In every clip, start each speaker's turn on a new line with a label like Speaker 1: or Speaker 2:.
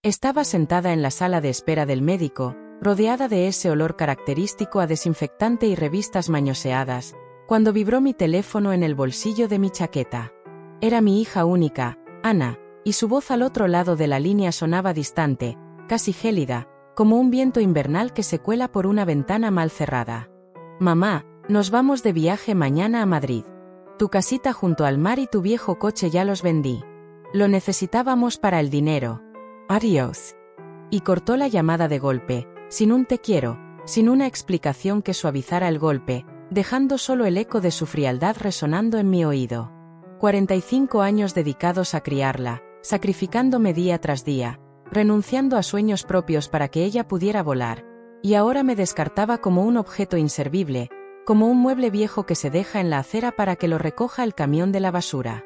Speaker 1: Estaba sentada en la sala de espera del médico, rodeada de ese olor característico a desinfectante y revistas mañoseadas, cuando vibró mi teléfono en el bolsillo de mi chaqueta. Era mi hija única, Ana, y su voz al otro lado de la línea sonaba distante, casi gélida, como un viento invernal que se cuela por una ventana mal cerrada. Mamá, nos vamos de viaje mañana a Madrid. Tu casita junto al mar y tu viejo coche ya los vendí. Lo necesitábamos para el dinero. Adiós. Y cortó la llamada de golpe, sin un te quiero, sin una explicación que suavizara el golpe, dejando solo el eco de su frialdad resonando en mi oído. 45 años dedicados a criarla, sacrificándome día tras día, renunciando a sueños propios para que ella pudiera volar, y ahora me descartaba como un objeto inservible, como un mueble viejo que se deja en la acera para que lo recoja el camión de la basura.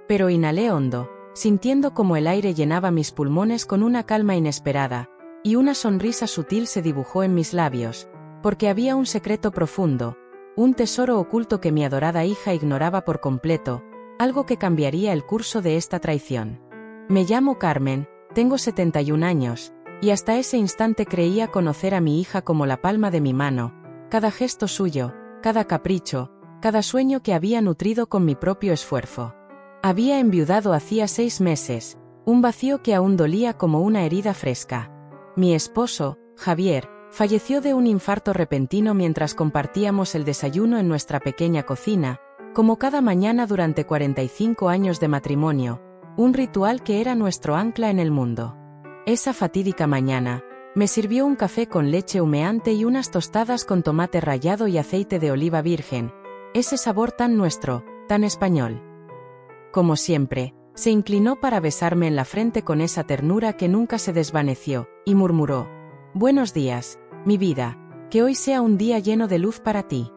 Speaker 1: Pero inhalé hondo, sintiendo como el aire llenaba mis pulmones con una calma inesperada, y una sonrisa sutil se dibujó en mis labios, porque había un secreto profundo, un tesoro oculto que mi adorada hija ignoraba por completo, algo que cambiaría el curso de esta traición. Me llamo Carmen, tengo 71 años, y hasta ese instante creía conocer a mi hija como la palma de mi mano, cada gesto suyo, cada capricho, cada sueño que había nutrido con mi propio esfuerzo. Había enviudado hacía 6 meses, un vacío que aún dolía como una herida fresca. Mi esposo, Javier, falleció de un infarto repentino mientras compartíamos el desayuno en nuestra pequeña cocina, como cada mañana durante 45 años de matrimonio, un ritual que era nuestro ancla en el mundo. Esa fatídica mañana, me sirvió un café con leche humeante y unas tostadas con tomate rallado y aceite de oliva virgen, ese sabor tan nuestro, tan español. Como siempre, se inclinó para besarme en la frente con esa ternura que nunca se desvaneció, y murmuró: «Buenos días, mi vida, que hoy sea un día lleno de luz para ti».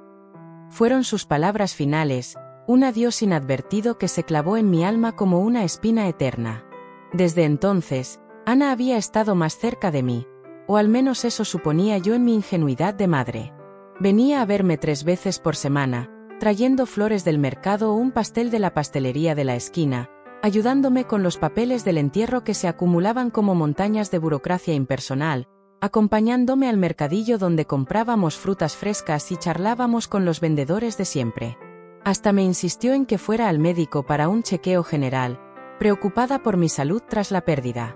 Speaker 1: Fueron sus palabras finales, un adiós inadvertido que se clavó en mi alma como una espina eterna. Desde entonces, Ana había estado más cerca de mí, o al menos eso suponía yo en mi ingenuidad de madre. Venía a verme 3 veces por semana, trayendo flores del mercado o un pastel de la pastelería de la esquina, ayudándome con los papeles del entierro que se acumulaban como montañas de burocracia impersonal, acompañándome al mercadillo donde comprábamos frutas frescas y charlábamos con los vendedores de siempre. Hasta me insistió en que fuera al médico para un chequeo general, preocupada por mi salud tras la pérdida.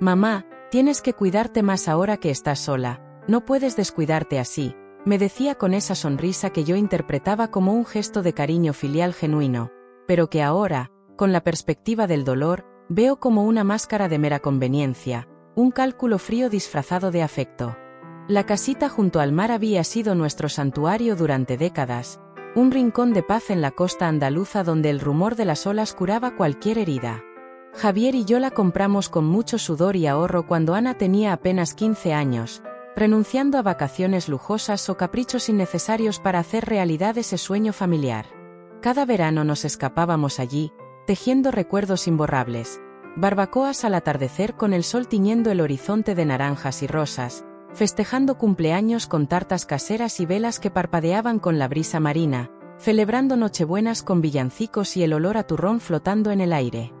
Speaker 1: «Mamá, tienes que cuidarte más ahora que estás sola, no puedes descuidarte así», me decía con esa sonrisa que yo interpretaba como un gesto de cariño filial genuino, pero que ahora, con la perspectiva del dolor, veo como una máscara de mera conveniencia, un cálculo frío disfrazado de afecto. La casita junto al mar había sido nuestro santuario durante décadas, un rincón de paz en la costa andaluza donde el rumor de las olas curaba cualquier herida. Javier y yo la compramos con mucho sudor y ahorro cuando Ana tenía apenas 15 años, renunciando a vacaciones lujosas o caprichos innecesarios para hacer realidad ese sueño familiar. Cada verano nos escapábamos allí, tejiendo recuerdos imborrables, barbacoas al atardecer con el sol tiñendo el horizonte de naranjas y rosas, festejando cumpleaños con tartas caseras y velas que parpadeaban con la brisa marina, celebrando nochebuenas con villancicos y el olor a turrón flotando en el aire.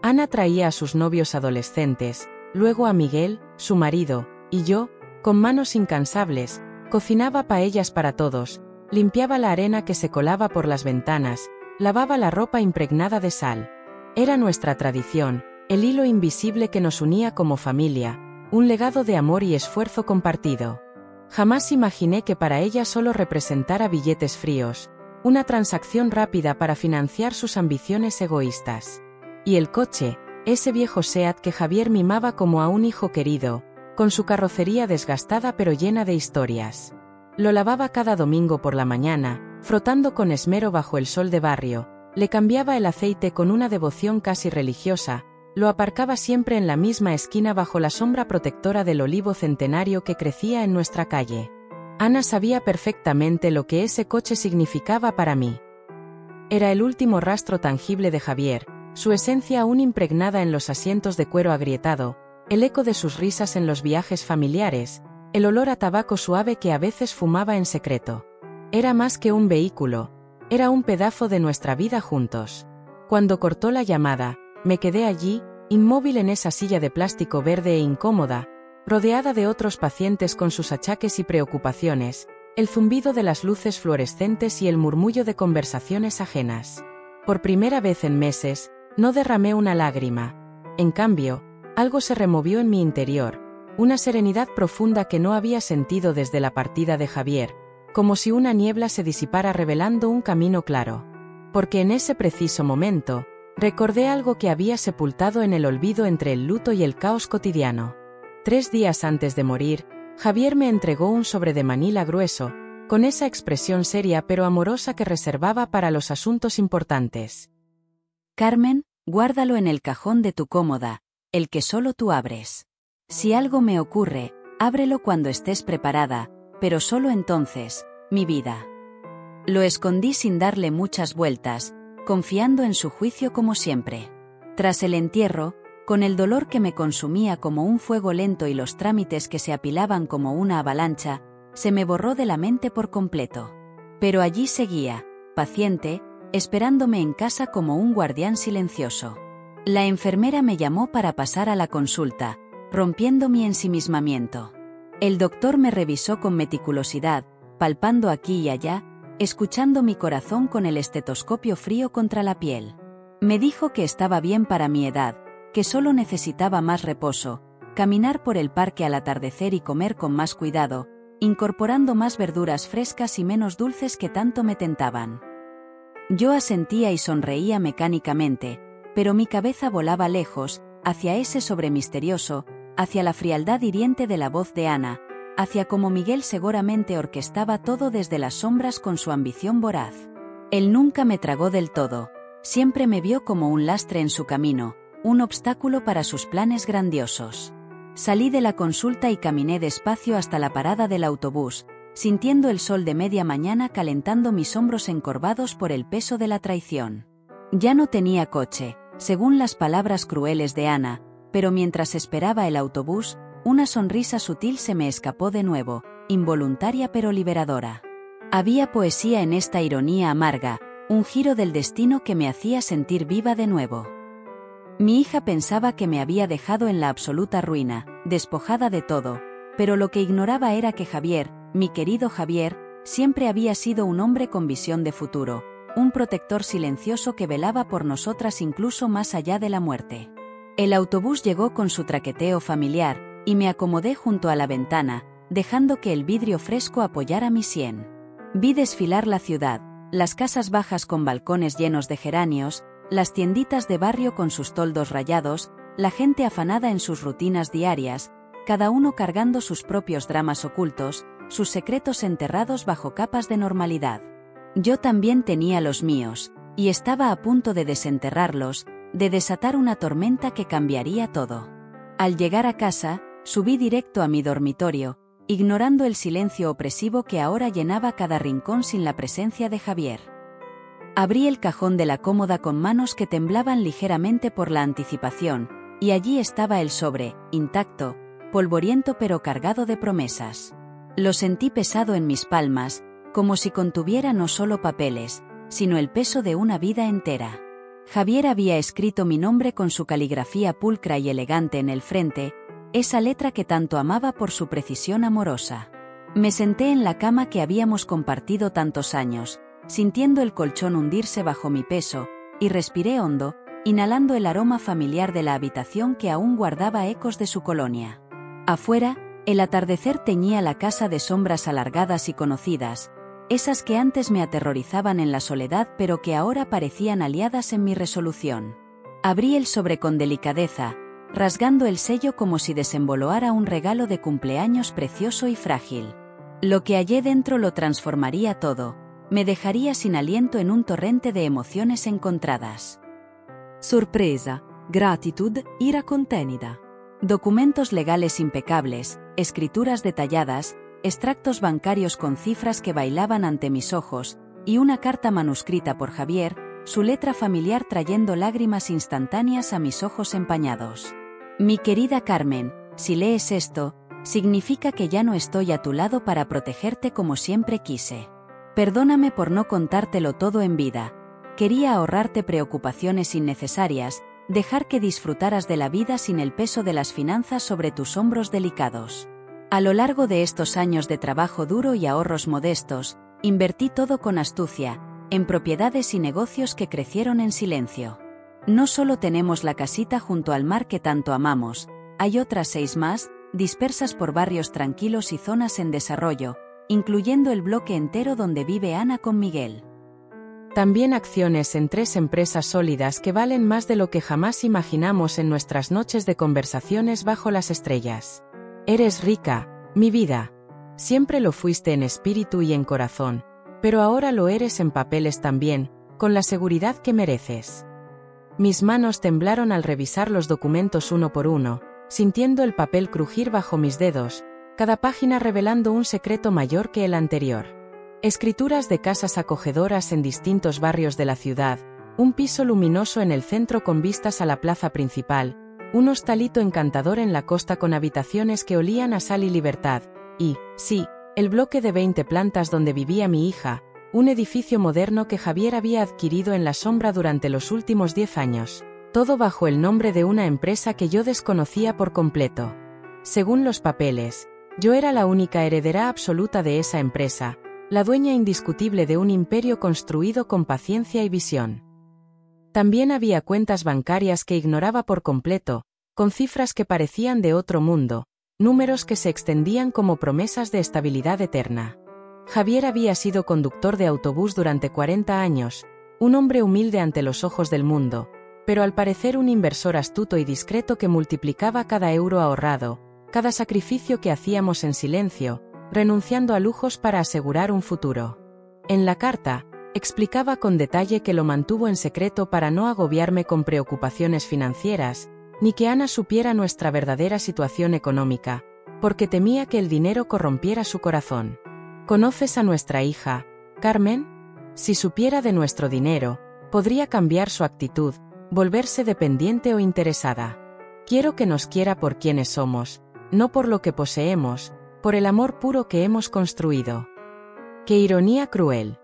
Speaker 1: Ana traía a sus novios adolescentes, luego a Miguel, su marido, y yo, con manos incansables, cocinaba paellas para todos, limpiaba la arena que se colaba por las ventanas, lavaba la ropa impregnada de sal. Era nuestra tradición, el hilo invisible que nos unía como familia, un legado de amor y esfuerzo compartido. Jamás imaginé que para ella solo representara billetes fríos, una transacción rápida para financiar sus ambiciones egoístas. Y el coche, ese viejo Seat que Javier mimaba como a un hijo querido, con su carrocería desgastada pero llena de historias. Lo lavaba cada domingo por la mañana, frotando con esmero bajo el sol de barrio, le cambiaba el aceite con una devoción casi religiosa, lo aparcaba siempre en la misma esquina bajo la sombra protectora del olivo centenario que crecía en nuestra calle. Ana sabía perfectamente lo que ese coche significaba para mí. Era el último rastro tangible de Javier, su esencia aún impregnada en los asientos de cuero agrietado, el eco de sus risas en los viajes familiares, el olor a tabaco suave que a veces fumaba en secreto. Era más que un vehículo, era un pedazo de nuestra vida juntos. Cuando cortó la llamada, me quedé allí, inmóvil en esa silla de plástico verde e incómoda, rodeada de otros pacientes con sus achaques y preocupaciones, el zumbido de las luces fluorescentes y el murmullo de conversaciones ajenas. Por primera vez en meses, no derramé una lágrima. En cambio, algo se removió en mi interior, una serenidad profunda que no había sentido desde la partida de Javier, como si una niebla se disipara revelando un camino claro. Porque en ese preciso momento, recordé algo que había sepultado en el olvido entre el luto y el caos cotidiano. 3 días antes de morir, Javier me entregó un sobre de manila grueso, con esa expresión seria pero amorosa que reservaba para los asuntos importantes.
Speaker 2: Carmen, guárdalo en el cajón de tu cómoda, el que solo tú abres. Si algo me ocurre, ábrelo cuando estés preparada, pero solo entonces, mi vida. Lo escondí sin darle muchas vueltas, confiando en su juicio como siempre. Tras el entierro, con el dolor que me consumía como un fuego lento y los trámites que se apilaban como una avalancha, se me borró de la mente por completo. Pero allí seguía, paciente, esperándome en casa como un guardián silencioso. La enfermera me llamó para pasar a la consulta, rompiendo mi ensimismamiento. El doctor me revisó con meticulosidad, palpando aquí y allá, escuchando mi corazón con el estetoscopio frío contra la piel. Me dijo que estaba bien para mi edad, que solo necesitaba más reposo, caminar por el parque al atardecer y comer con más cuidado, incorporando más verduras frescas y menos dulces que tanto me tentaban. Yo asentía y sonreía mecánicamente, pero mi cabeza volaba lejos, hacia ese sobre misterioso, hacia la frialdad hiriente de la voz de Ana, hacia cómo Miguel seguramente orquestaba todo desde las sombras con su ambición voraz. Él nunca me tragó del todo, siempre me vio como un lastre en su camino, un obstáculo para sus planes grandiosos. Salí de la consulta y caminé despacio hasta la parada del autobús, sintiendo el sol de media mañana calentando mis hombros encorvados por el peso de la traición. Ya no tenía coche, según las palabras crueles de Ana, pero mientras esperaba el autobús, una sonrisa sutil se me escapó de nuevo, involuntaria pero liberadora. Había poesía en esta ironía amarga, un giro del destino que me hacía sentir viva de nuevo. Mi hija pensaba que me había dejado en la absoluta ruina, despojada de todo, pero lo que ignoraba era que Javier, mi querido Javier, siempre había sido un hombre con visión de futuro, un protector silencioso que velaba por nosotras incluso más allá de la muerte. El autobús llegó con su traqueteo familiar, y me acomodé junto a la ventana, dejando que el vidrio fresco apoyara mi sien. Vi desfilar la ciudad, las casas bajas con balcones llenos de geranios, las tienditas de barrio con sus toldos rayados, la gente afanada en sus rutinas diarias, cada uno cargando sus propios dramas ocultos, sus secretos enterrados bajo capas de normalidad. Yo también tenía los míos, y estaba a punto de desenterrarlos, de desatar una tormenta que cambiaría todo. Al llegar a casa, subí directo a mi dormitorio, ignorando el silencio opresivo que ahora llenaba cada rincón sin la presencia de Javier. Abrí el cajón de la cómoda con manos que temblaban ligeramente por la anticipación, y allí estaba el sobre, intacto, polvoriento pero cargado de promesas. Lo sentí pesado en mis palmas, como si contuviera no solo papeles, sino el peso de una vida entera. Javier había escrito mi nombre con su caligrafía pulcra y elegante en el frente, esa letra que tanto amaba por su precisión amorosa. Me senté en la cama que habíamos compartido tantos años, sintiendo el colchón hundirse bajo mi peso, y respiré hondo, inhalando el aroma familiar de la habitación que aún guardaba ecos de su colonia. Afuera, el atardecer teñía la casa de sombras alargadas y conocidas, esas que antes me aterrorizaban en la soledad pero que ahora parecían aliadas en mi resolución. Abrí el sobre con delicadeza, rasgando el sello como si desenvolucara un regalo de cumpleaños precioso y frágil. Lo que hallé dentro lo transformaría todo, me dejaría sin aliento en un torrente de emociones encontradas.
Speaker 3: Sorpresa, gratitud, ira contenida.
Speaker 2: Documentos legales impecables, escrituras detalladas, extractos bancarios con cifras que bailaban ante mis ojos, y una carta manuscrita por Javier, su letra familiar trayendo lágrimas instantáneas a mis ojos empañados. Mi querida Carmen, si lees esto, significa que ya no estoy a tu lado para protegerte como siempre quise. Perdóname por no contártelo todo en vida. Quería ahorrarte preocupaciones innecesarias, dejar que disfrutaras de la vida sin el peso de las finanzas sobre tus hombros delicados. A lo largo de estos años de trabajo duro y ahorros modestos, invertí todo con astucia, en propiedades y negocios que crecieron en silencio. No solo tenemos la casita junto al mar que tanto amamos, hay otras 6 más, dispersas por barrios tranquilos y zonas en desarrollo, incluyendo el bloque entero donde vive Ana con Miguel.
Speaker 1: También acciones en 3 empresas sólidas que valen más de lo que jamás imaginamos en nuestras noches de conversaciones bajo las estrellas. Eres rica, mi vida. Siempre lo fuiste en espíritu y en corazón, pero ahora lo eres en papeles también, con la seguridad que mereces. Mis manos temblaron al revisar los documentos uno por uno, sintiendo el papel crujir bajo mis dedos, cada página revelando un secreto mayor que el anterior. Escrituras de casas acogedoras en distintos barrios de la ciudad, un piso luminoso en el centro con vistas a la plaza principal, un hostalito encantador en la costa con habitaciones que olían a sal y libertad, y, sí, el bloque de 20 plantas donde vivía mi hija, un edificio moderno que Javier había adquirido en la sombra durante los últimos 10 años, todo bajo el nombre de una empresa que yo desconocía por completo. Según los papeles, yo era la única heredera absoluta de esa empresa, la dueña indiscutible de un imperio construido con paciencia y visión. También había cuentas bancarias que ignoraba por completo, con cifras que parecían de otro mundo, números que se extendían como promesas de estabilidad eterna. Javier había sido conductor de autobús durante 40 años, un hombre humilde ante los ojos del mundo, pero al parecer un inversor astuto y discreto que multiplicaba cada euro ahorrado, cada sacrificio que hacíamos en silencio, renunciando a lujos para asegurar un futuro. En la carta, explicaba con detalle que lo mantuvo en secreto para no agobiarme con preocupaciones financieras, ni que Ana supiera nuestra verdadera situación económica, porque temía que el dinero corrompiera su corazón. ¿Conoces a nuestra hija, Carmen? Si supiera de nuestro dinero, podría cambiar su actitud, volverse dependiente o interesada. Quiero que nos quiera por quienes somos, no por lo que poseemos, por el amor puro que hemos construido. ¡Qué ironía cruel!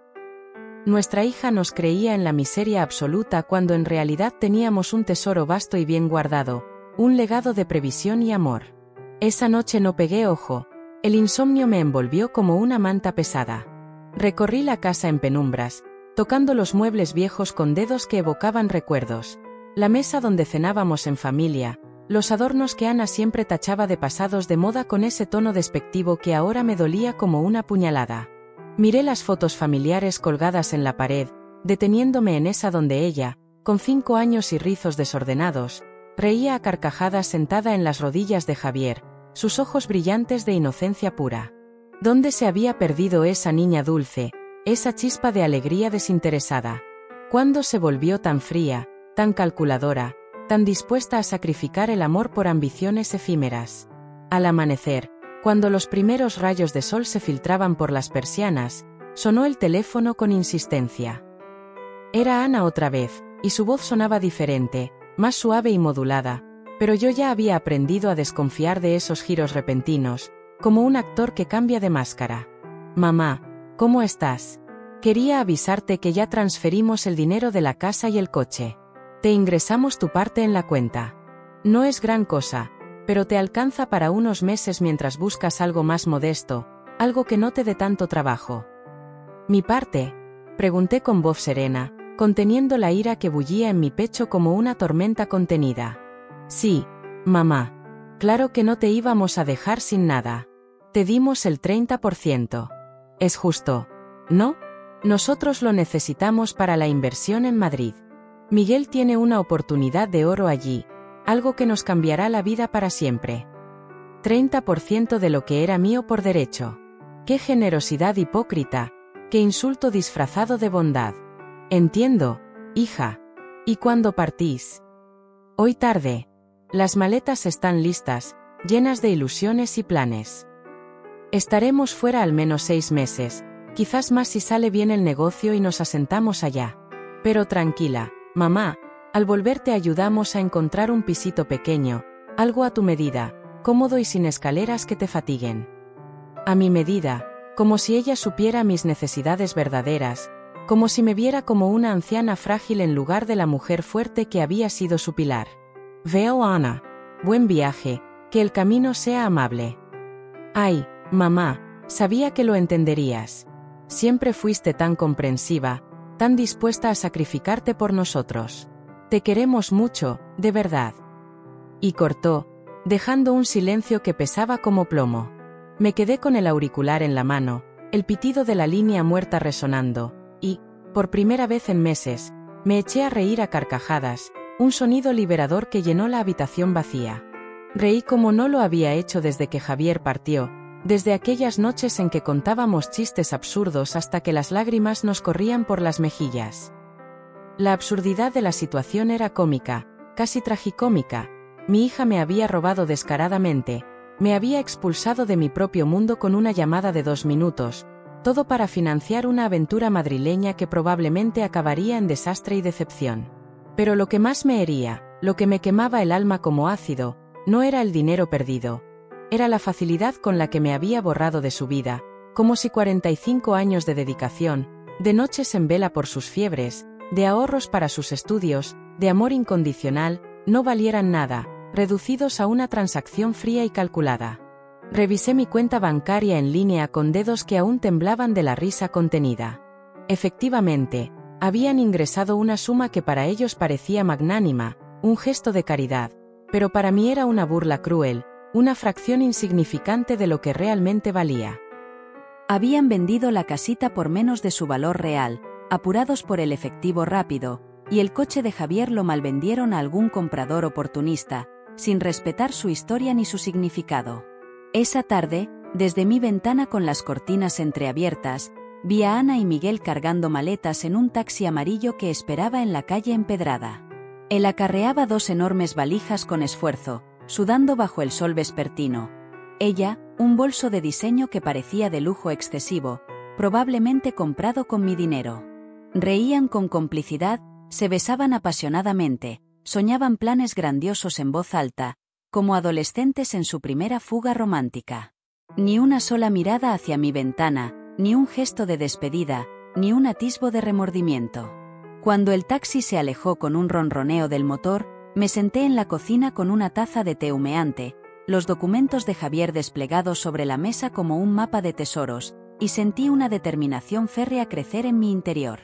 Speaker 1: Nuestra hija nos creía en la miseria absoluta cuando en realidad teníamos un tesoro vasto y bien guardado, un legado de previsión y amor. Esa noche no pegué ojo, el insomnio me envolvió como una manta pesada. Recorrí la casa en penumbras, tocando los muebles viejos con dedos que evocaban recuerdos, la mesa donde cenábamos en familia, los adornos que Ana siempre tachaba de pasados de moda con ese tono despectivo que ahora me dolía como una puñalada. Miré las fotos familiares colgadas en la pared, deteniéndome en esa donde ella, con 5 años y rizos desordenados, reía a carcajadas sentada en las rodillas de Javier, sus ojos brillantes de inocencia pura. ¿Dónde se había perdido esa niña dulce, esa chispa de alegría desinteresada? ¿Cuándo se volvió tan fría, tan calculadora, tan dispuesta a sacrificar el amor por ambiciones efímeras? Al amanecer, cuando los primeros rayos de sol se filtraban por las persianas, sonó el teléfono con insistencia. Era Ana otra vez, y su voz sonaba diferente, más suave y modulada, pero yo ya había aprendido a desconfiar de esos giros repentinos, como un actor que cambia de máscara. Mamá, ¿cómo estás? Quería avisarte que ya transferimos el dinero de la casa y el coche. Te ingresamos tu parte en la cuenta. No es gran cosa, pero te alcanza para unos meses mientras buscas algo más modesto, algo que no te dé tanto trabajo. ¿Mi parte? Pregunté con voz serena, conteniendo la ira que bullía en mi pecho como una tormenta contenida. Sí, mamá. Claro que no te íbamos a dejar sin nada. Te dimos el 30%. Es justo, ¿no? Nosotros lo necesitamos para la inversión en Madrid. Miguel tiene una oportunidad de oro allí, algo que nos cambiará la vida para siempre. 30% de lo que era mío por derecho. ¡Qué generosidad hipócrita! ¡Qué insulto disfrazado de bondad! Entiendo, hija. ¿Y cuándo partís? Hoy tarde. Las maletas están listas, llenas de ilusiones y planes. Estaremos fuera al menos 6 meses, quizás más si sale bien el negocio y nos asentamos allá. Pero tranquila, mamá, al volver te ayudamos a encontrar un pisito pequeño, algo a tu medida, cómodo y sin escaleras que te fatiguen. A mi medida, como si ella supiera mis necesidades verdaderas, como si me viera como una anciana frágil en lugar de la mujer fuerte que había sido su pilar. Veo, Ana. Buen viaje, que el camino sea amable. Ay, mamá, sabía que lo entenderías. Siempre fuiste tan comprensiva, tan dispuesta a sacrificarte por nosotros. Te queremos mucho, de verdad. Y cortó, dejando un silencio que pesaba como plomo. Me quedé con el auricular en la mano, el pitido de la línea muerta resonando, y, por primera vez en meses, me eché a reír a carcajadas, un sonido liberador que llenó la habitación vacía. Reí como no lo había hecho desde que Javier partió, desde aquellas noches en que contábamos chistes absurdos hasta que las lágrimas nos corrían por las mejillas. La absurdidad de la situación era cómica, casi tragicómica. Mi hija me había robado descaradamente, me había expulsado de mi propio mundo con una llamada de 2 minutos, todo para financiar una aventura madrileña que probablemente acabaría en desastre y decepción. Pero lo que más me hería, lo que me quemaba el alma como ácido, no era el dinero perdido. Era la facilidad con la que me había borrado de su vida, como si 45 años de dedicación, de noches en vela por sus fiebres, de ahorros para sus estudios, de amor incondicional, no valieran nada, reducidos a una transacción fría y calculada. Revisé mi cuenta bancaria en línea con dedos que aún temblaban de la risa contenida. Efectivamente, habían ingresado una suma que para ellos parecía magnánima, un gesto de caridad, pero para mí era una burla cruel, una fracción insignificante de lo que realmente valía.
Speaker 2: Habían vendido la casita por menos de su valor real, apurados por el efectivo rápido, y el coche de Javier lo malvendieron a algún comprador oportunista, sin respetar su historia ni su significado. Esa tarde, desde mi ventana con las cortinas entreabiertas, vi a Ana y Miguel cargando maletas en un taxi amarillo que esperaba en la calle empedrada. Él acarreaba 2 enormes valijas con esfuerzo, sudando bajo el sol vespertino. Ella, un bolso de diseño que parecía de lujo excesivo, probablemente comprado con mi dinero. Reían con complicidad, se besaban apasionadamente, soñaban planes grandiosos en voz alta, como adolescentes en su primera fuga romántica. Ni una sola mirada hacia mi ventana, ni un gesto de despedida, ni un atisbo de remordimiento. Cuando el taxi se alejó con un ronroneo del motor, me senté en la cocina con una taza de té humeante, los documentos de Javier desplegados sobre la mesa como un mapa de tesoros, y sentí una determinación férrea crecer en mi interior.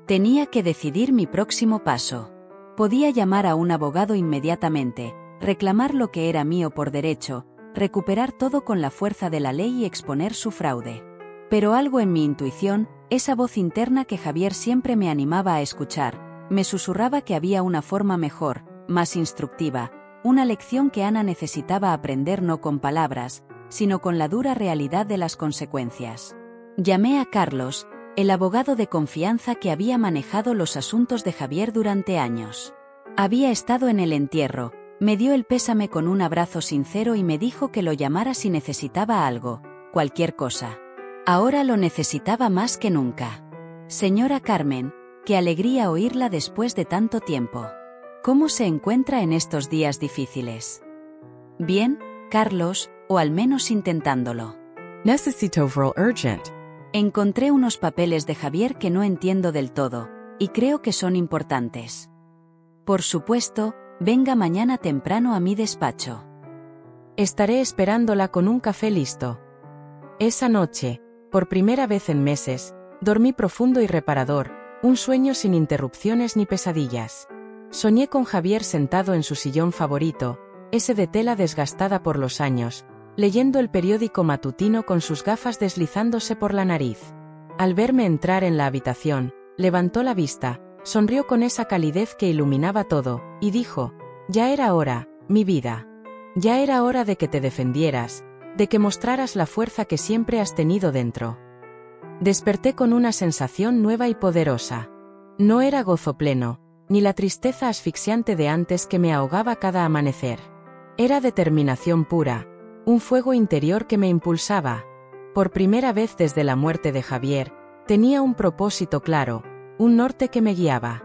Speaker 2: Tenía que decidir mi próximo paso. Podía llamar a un abogado inmediatamente, reclamar lo que era mío por derecho, recuperar todo con la fuerza de la ley y exponer su fraude. Pero algo en mi intuición, esa voz interna que Javier siempre me animaba a escuchar, me susurraba que había una forma mejor, más instructiva, una lección que Ana necesitaba aprender no con palabras, sino con la dura realidad de las consecuencias. Llamé a Carlos, el abogado de confianza que había manejado los asuntos de Javier durante años. Había estado en el entierro, me dio el pésame con un abrazo sincero y me dijo que lo llamara si necesitaba algo, cualquier cosa. Ahora lo necesitaba más que nunca. Señora Carmen, qué alegría oírla después de tanto tiempo. ¿Cómo se encuentra en estos días difíciles? Bien, Carlos, o al menos intentándolo.
Speaker 1: Necesito verlo urgent.
Speaker 2: Encontré unos papeles de Javier que no entiendo del todo, y creo que son importantes. Por supuesto, venga mañana temprano a mi despacho.
Speaker 1: Estaré esperándola con un café listo. Esa noche, por primera vez en meses, dormí profundo y reparador, un sueño sin interrupciones ni pesadillas. Soñé con Javier sentado en su sillón favorito, ese de tela desgastada por los años, leyendo el periódico matutino con sus gafas deslizándose por la nariz. Al verme entrar en la habitación, levantó la vista, sonrió con esa calidez que iluminaba todo, y dijo: «Ya era hora, mi vida. Ya era hora de que te defendieras, de que mostraras la fuerza que siempre has tenido dentro». Desperté con una sensación nueva y poderosa. No era gozo pleno, ni la tristeza asfixiante de antes que me ahogaba cada amanecer. Era determinación pura, un fuego interior que me impulsaba. Por primera vez desde la muerte de Javier, tenía un propósito claro, un norte que me guiaba.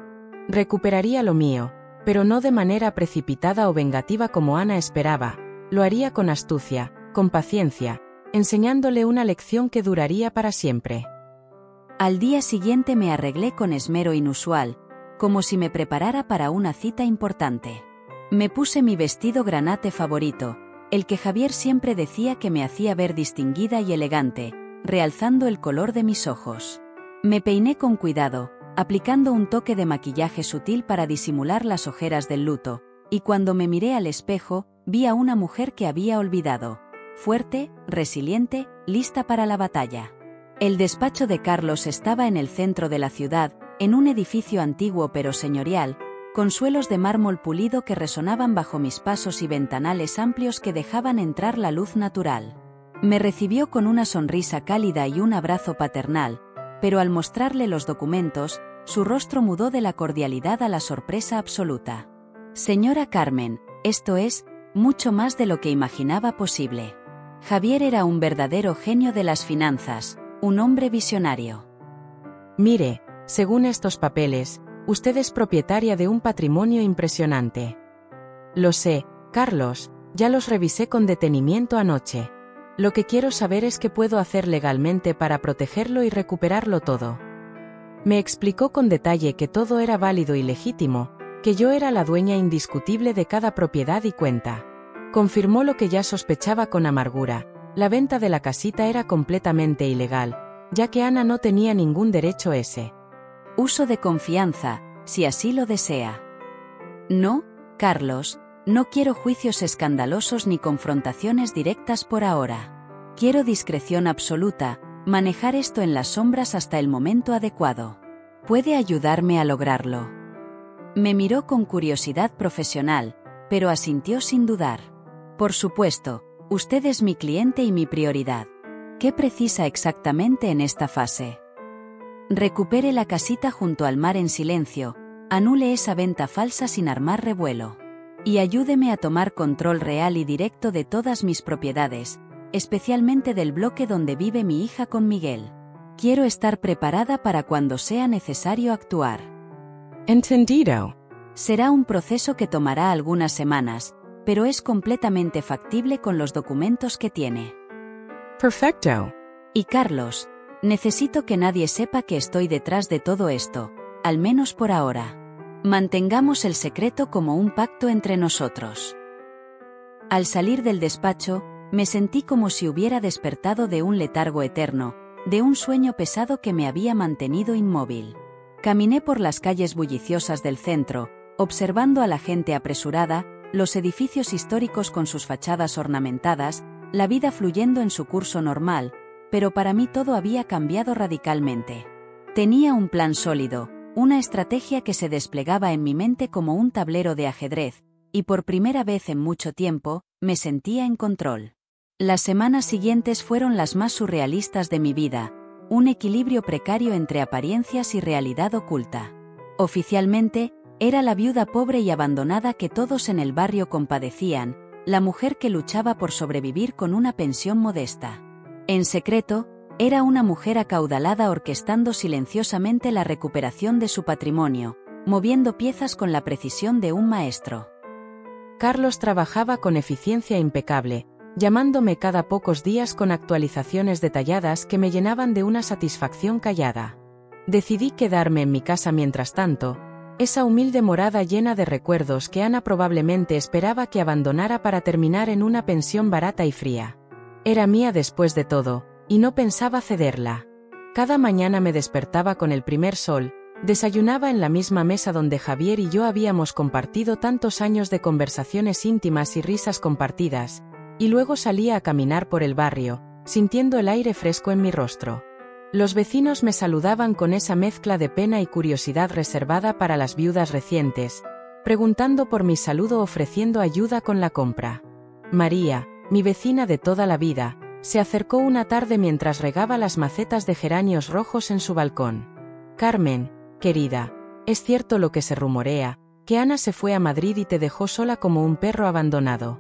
Speaker 1: Recuperaría lo mío, pero no de manera precipitada o vengativa como Ana esperaba, lo haría con astucia, con paciencia, enseñándole una lección que duraría para siempre.
Speaker 2: Al día siguiente me arreglé con esmero inusual, como si me preparara para una cita importante. Me puse mi vestido granate favorito, el que Javier siempre decía que me hacía ver distinguida y elegante, realzando el color de mis ojos. Me peiné con cuidado, aplicando un toque de maquillaje sutil para disimular las ojeras del luto, y cuando me miré al espejo, vi a una mujer que había olvidado. Fuerte, resiliente, lista para la batalla. El despacho de Carlos estaba en el centro de la ciudad, en un edificio antiguo pero señorial, con suelos de mármol pulido que resonaban bajo mis pasos y ventanales amplios que dejaban entrar la luz natural. Me recibió con una sonrisa cálida y un abrazo paternal, pero al mostrarle los documentos, su rostro mudó de la cordialidad a la sorpresa absoluta. Señora Carmen, esto es, mucho más de lo que imaginaba posible. Javier era un verdadero genio de las finanzas, un hombre visionario.
Speaker 1: Mire, según estos papeles, usted es propietaria de un patrimonio impresionante. Lo sé, Carlos, ya los revisé con detenimiento anoche. Lo que quiero saber es qué puedo hacer legalmente para protegerlo y recuperarlo todo. Me explicó con detalle que todo era válido y legítimo, que yo era la dueña indiscutible de cada propiedad y cuenta. Confirmó lo que ya sospechaba con amargura: la venta de la casita era completamente ilegal, ya que Ana no tenía ningún derecho ese
Speaker 2: uso de confianza, si así lo desea. No, Carlos, no quiero juicios escandalosos ni confrontaciones directas por ahora. Quiero discreción absoluta, manejar esto en las sombras hasta el momento adecuado. ¿Puede ayudarme a lograrlo? Me miró con curiosidad profesional, pero asintió sin dudar. Por supuesto, usted es mi cliente y mi prioridad. ¿Qué precisa exactamente en esta fase? Recupere la casita junto al mar en silencio, anule esa venta falsa sin armar revuelo. Y ayúdeme a tomar control real y directo de todas mis propiedades, especialmente del bloque donde vive mi hija con Miguel. Quiero estar preparada para cuando sea necesario actuar.
Speaker 1: Entendido.
Speaker 2: Será un proceso que tomará algunas semanas, pero es completamente factible con los documentos que tiene.
Speaker 1: Perfecto.
Speaker 2: Y Carlos, necesito que nadie sepa que estoy detrás de todo esto, al menos por ahora. Mantengamos el secreto como un pacto entre nosotros. Al salir del despacho, me sentí como si hubiera despertado de un letargo eterno, de un sueño pesado que me había mantenido inmóvil. Caminé por las calles bulliciosas del centro, observando a la gente apresurada, los edificios históricos con sus fachadas ornamentadas, la vida fluyendo en su curso normal, pero para mí todo había cambiado radicalmente. Tenía un plan sólido, una estrategia que se desplegaba en mi mente como un tablero de ajedrez, y por primera vez en mucho tiempo, me sentía en control. Las semanas siguientes fueron las más surrealistas de mi vida, un equilibrio precario entre apariencias y realidad oculta. Oficialmente, era la viuda pobre y abandonada que todos en el barrio compadecían, la mujer que luchaba por sobrevivir con una pensión modesta. En secreto, era una mujer acaudalada orquestando silenciosamente la recuperación de su patrimonio, moviendo piezas con la precisión de un maestro.
Speaker 1: Carlos trabajaba con eficiencia impecable, llamándome cada pocos días con actualizaciones detalladas que me llenaban de una satisfacción callada. Decidí quedarme en mi casa mientras tanto, esa humilde morada llena de recuerdos que Ana probablemente esperaba que abandonara para terminar en una pensión barata y fría. Era mía después de todo, y no pensaba cederla. Cada mañana me despertaba con el primer sol, desayunaba en la misma mesa donde Javier y yo habíamos compartido tantos años de conversaciones íntimas y risas compartidas, y luego salía a caminar por el barrio, sintiendo el aire fresco en mi rostro. Los vecinos me saludaban con esa mezcla de pena y curiosidad reservada para las viudas recientes, preguntando por mi salud o ofreciendo ayuda con la compra. María, mi vecina de toda la vida, se acercó una tarde mientras regaba las macetas de geranios rojos en su balcón. Carmen, querida, es cierto lo que se rumorea, que Ana se fue a Madrid y te dejó sola como un perro abandonado.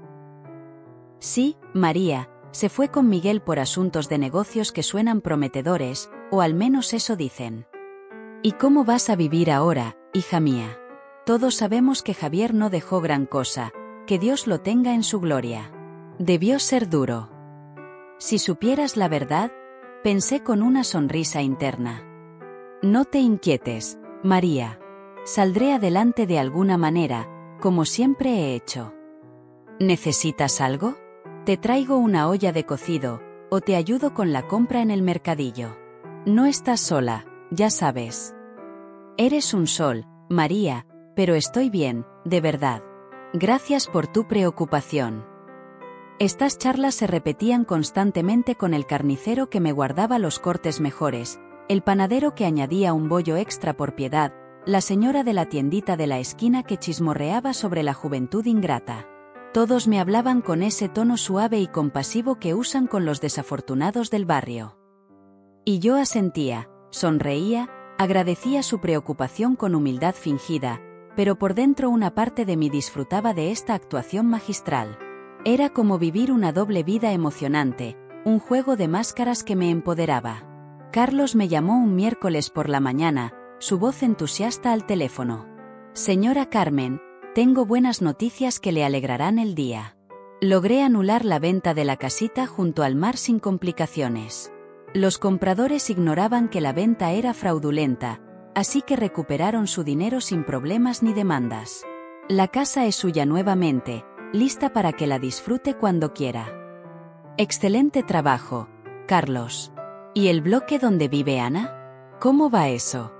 Speaker 2: Sí, María, se fue con Miguel por asuntos de negocios que suenan prometedores, o al menos eso dicen. ¿Y cómo vas a vivir ahora, hija mía? Todos sabemos que Javier no dejó gran cosa, que Dios lo tenga en su gloria. Debió ser duro. Si supieras la verdad, pensé con una sonrisa interna. No te inquietes, María. Saldré adelante de alguna manera, como siempre he hecho. ¿Necesitas algo? Te traigo una olla de cocido, o te ayudo con la compra en el mercadillo. No estás sola, ya sabes. Eres un sol, María, pero estoy bien, de verdad. Gracias por tu preocupación. Estas charlas se repetían constantemente con el carnicero que me guardaba los cortes mejores, el panadero que añadía un bollo extra por piedad, la señora de la tiendita de la esquina que chismorreaba sobre la juventud ingrata. Todos me hablaban con ese tono suave y compasivo que usan con los desafortunados del barrio. Y yo asentía, sonreía, agradecía su preocupación con humildad fingida, pero por dentro una parte de mí disfrutaba de esta actuación magistral. Era como vivir una doble vida emocionante, un juego de máscaras que me empoderaba. Carlos me llamó un miércoles por la mañana, su voz entusiasta al teléfono. Señora Carmen, tengo buenas noticias que le alegrarán el día. Logré anular la venta de la casita junto al mar sin complicaciones. Los compradores ignoraban que la venta era fraudulenta, así que recuperaron su dinero sin problemas ni demandas. La casa es suya nuevamente, lista para que la disfrute cuando quiera. Excelente trabajo, Carlos. ¿Y el bloque donde vive Ana? ¿Cómo va eso?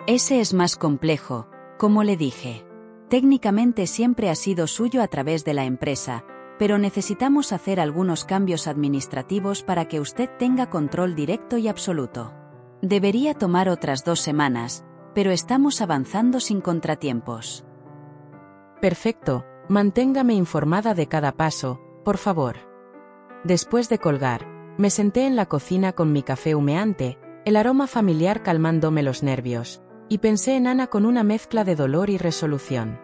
Speaker 2: Ese es más complejo, como le dije. Técnicamente siempre ha sido suyo a través de la empresa, pero necesitamos hacer algunos cambios administrativos para que usted tenga control directo y absoluto. Debería tomar otras 2 semanas, pero estamos avanzando sin contratiempos.
Speaker 1: Perfecto, manténgame informada de cada paso, por favor. Después de colgar, me senté en la cocina con mi café humeante, el aroma familiar calmándome los nervios, y pensé en Ana con una mezcla de dolor y resolución.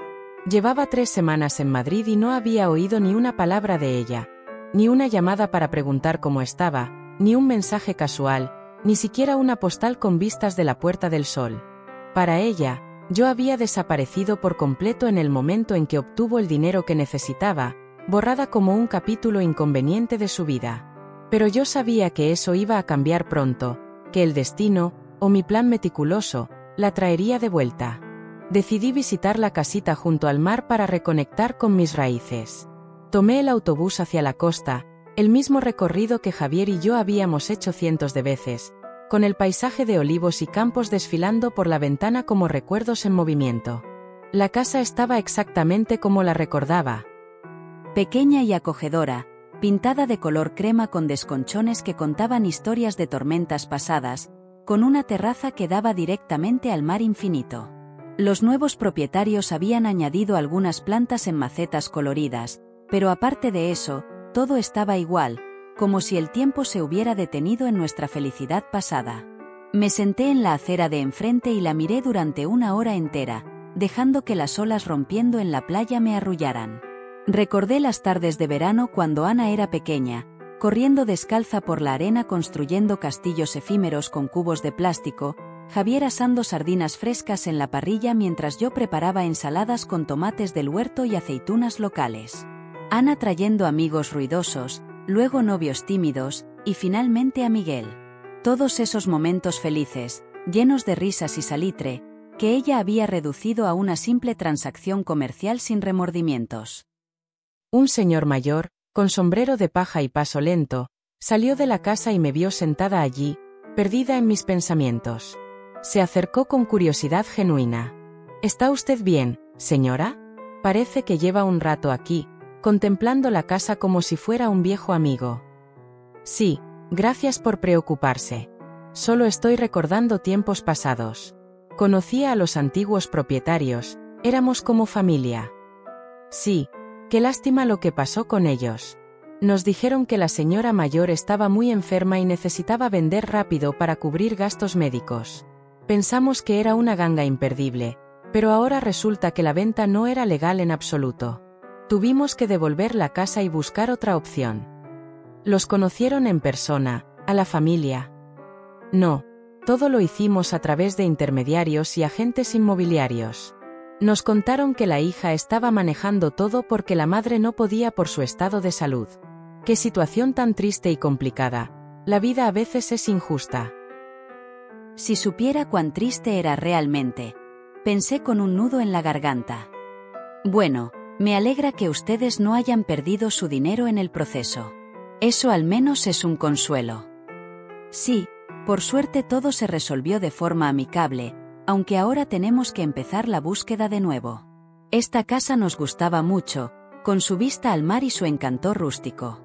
Speaker 1: Llevaba 3 semanas en Madrid y no había oído ni una palabra de ella, ni una llamada para preguntar cómo estaba, ni un mensaje casual, ni siquiera una postal con vistas de la Puerta del Sol. Para ella, yo había desaparecido por completo en el momento en que obtuvo el dinero que necesitaba, borrada como un capítulo inconveniente de su vida. Pero yo sabía que eso iba a cambiar pronto, que el destino, o mi plan meticuloso, la traería de vuelta. Decidí visitar la casita junto al mar para reconectar con mis raíces. Tomé el autobús hacia la costa, el mismo recorrido que Javier y yo habíamos hecho cientos de veces, con el paisaje de olivos y campos desfilando por la ventana como recuerdos en movimiento. La casa estaba exactamente como la recordaba.
Speaker 2: Pequeña y acogedora, pintada de color crema con desconchones que contaban historias de tormentas pasadas, con una terraza que daba directamente al mar infinito. Los nuevos propietarios habían añadido algunas plantas en macetas coloridas, pero aparte de eso, todo estaba igual, como si el tiempo se hubiera detenido en nuestra felicidad pasada. Me senté en la acera de enfrente y la miré durante 1 hora entera, dejando que las olas rompiendo en la playa me arrullaran. Recordé las tardes de verano cuando Ana era pequeña, corriendo descalza por la arena construyendo castillos efímeros con cubos de plástico, Javier asando sardinas frescas en la parrilla mientras yo preparaba ensaladas con tomates del huerto y aceitunas locales. Ana trayendo amigos ruidosos, luego novios tímidos, y finalmente a Miguel. Todos esos momentos felices, llenos de risas y salitre, que ella había reducido a una simple transacción comercial sin remordimientos.
Speaker 1: Un señor mayor, con sombrero de paja y paso lento, salió de la casa y me vio sentada allí, perdida en mis pensamientos. Se acercó con curiosidad genuina. ¿Está usted bien, señora? Parece que lleva un rato aquí, contemplando la casa como si fuera un viejo amigo. Sí, gracias por preocuparse. Solo estoy recordando tiempos pasados. Conocía a los antiguos propietarios, éramos como familia. Sí, qué lástima lo que pasó con ellos. Nos dijeron que la señora mayor estaba muy enferma y necesitaba vender rápido para cubrir gastos médicos. Pensamos que era una ganga imperdible, pero ahora resulta que la venta no era legal en absoluto. Tuvimos que devolver la casa y buscar otra opción. ¿Los conocieron en persona, a la familia? No, todo lo hicimos a través de intermediarios y agentes inmobiliarios. Nos contaron que la hija estaba manejando todo porque la madre no podía por su estado de salud. Qué situación tan triste y complicada. La vida a veces es injusta.
Speaker 2: Si supiera cuán triste era realmente. Pensé con un nudo en la garganta. Bueno, me alegra que ustedes no hayan perdido su dinero en el proceso. Eso al menos es un consuelo. Sí, por suerte todo se resolvió de forma amigable, aunque ahora tenemos que empezar la búsqueda de nuevo. Esta casa nos gustaba mucho, con su vista al mar y su encanto rústico.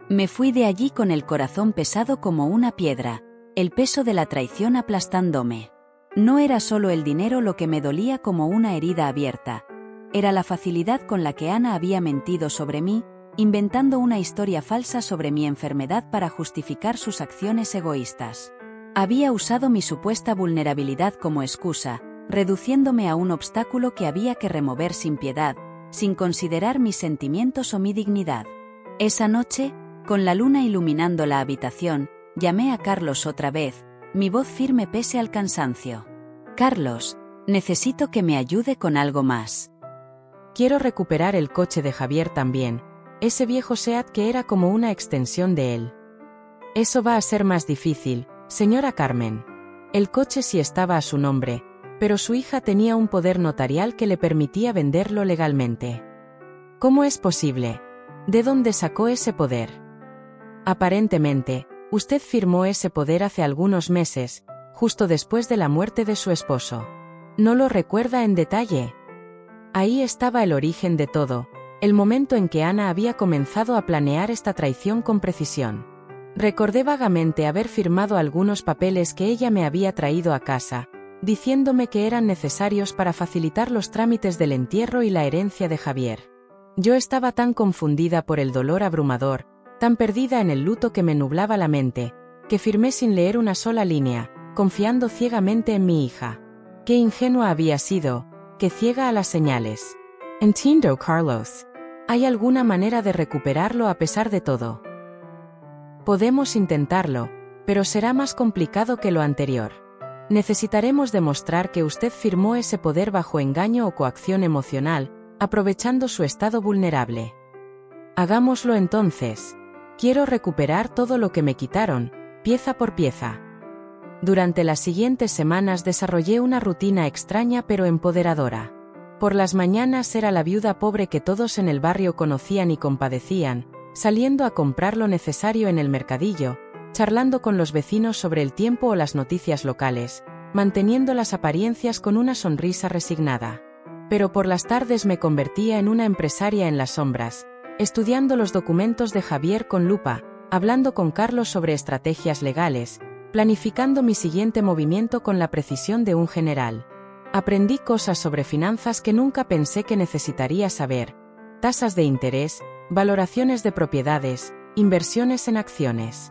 Speaker 2: Me fui de allí con el corazón pesado como una piedra, el peso de la traición aplastándome. No era solo el dinero lo que me dolía como una herida abierta. Era la facilidad con la que Ana había mentido sobre mí, inventando una historia falsa sobre mi enfermedad para justificar sus acciones egoístas. Había usado mi supuesta vulnerabilidad como excusa, reduciéndome a un obstáculo que había que remover sin piedad, sin considerar mis sentimientos o mi dignidad. Esa noche, con la luna iluminando la habitación, llamé a Carlos otra vez, mi voz firme pese al cansancio. Carlos, necesito que me ayude con algo más.
Speaker 1: Quiero recuperar el coche de Javier también, ese viejo SEAT que era como una extensión de él. Eso va a ser más difícil, señora Carmen. El coche sí estaba a su nombre, pero su hija tenía un poder notarial que le permitía venderlo legalmente. ¿Cómo es posible? ¿De dónde sacó ese poder? Aparentemente, usted firmó ese poder hace algunos meses, justo después de la muerte de su esposo. ¿No lo recuerda en detalle? Ahí estaba el origen de todo, el momento en que Ana había comenzado a planear esta traición con precisión. Recordé vagamente haber firmado algunos papeles que ella me había traído a casa, diciéndome que eran necesarios para facilitar los trámites del entierro y la herencia de Javier. Yo estaba tan confundida por el dolor abrumador, tan perdida en el luto que me nublaba la mente, que firmé sin leer una sola línea, confiando ciegamente en mi hija. Qué ingenua había sido, qué ciega a las señales. Entiendo, Carlos. ¿Hay alguna manera de recuperarlo a pesar de todo? Podemos intentarlo, pero será más complicado que lo anterior. Necesitaremos demostrar que usted firmó ese poder bajo engaño o coacción emocional, aprovechando su estado vulnerable. Hagámoslo entonces. Quiero recuperar todo lo que me quitaron, pieza por pieza. Durante las siguientes semanas desarrollé una rutina extraña pero empoderadora. Por las mañanas era la viuda pobre que todos en el barrio conocían y compadecían, saliendo a comprar lo necesario en el mercadillo, charlando con los vecinos sobre el tiempo o las noticias locales, manteniendo las apariencias con una sonrisa resignada. Pero por las tardes me convertía en una empresaria en las sombras, estudiando los documentos de Javier con lupa, hablando con Carlos sobre estrategias legales, planificando mi siguiente movimiento con la precisión de un general. Aprendí cosas sobre finanzas que nunca pensé que necesitaría saber: tasas de interés, valoraciones de propiedades, inversiones en acciones.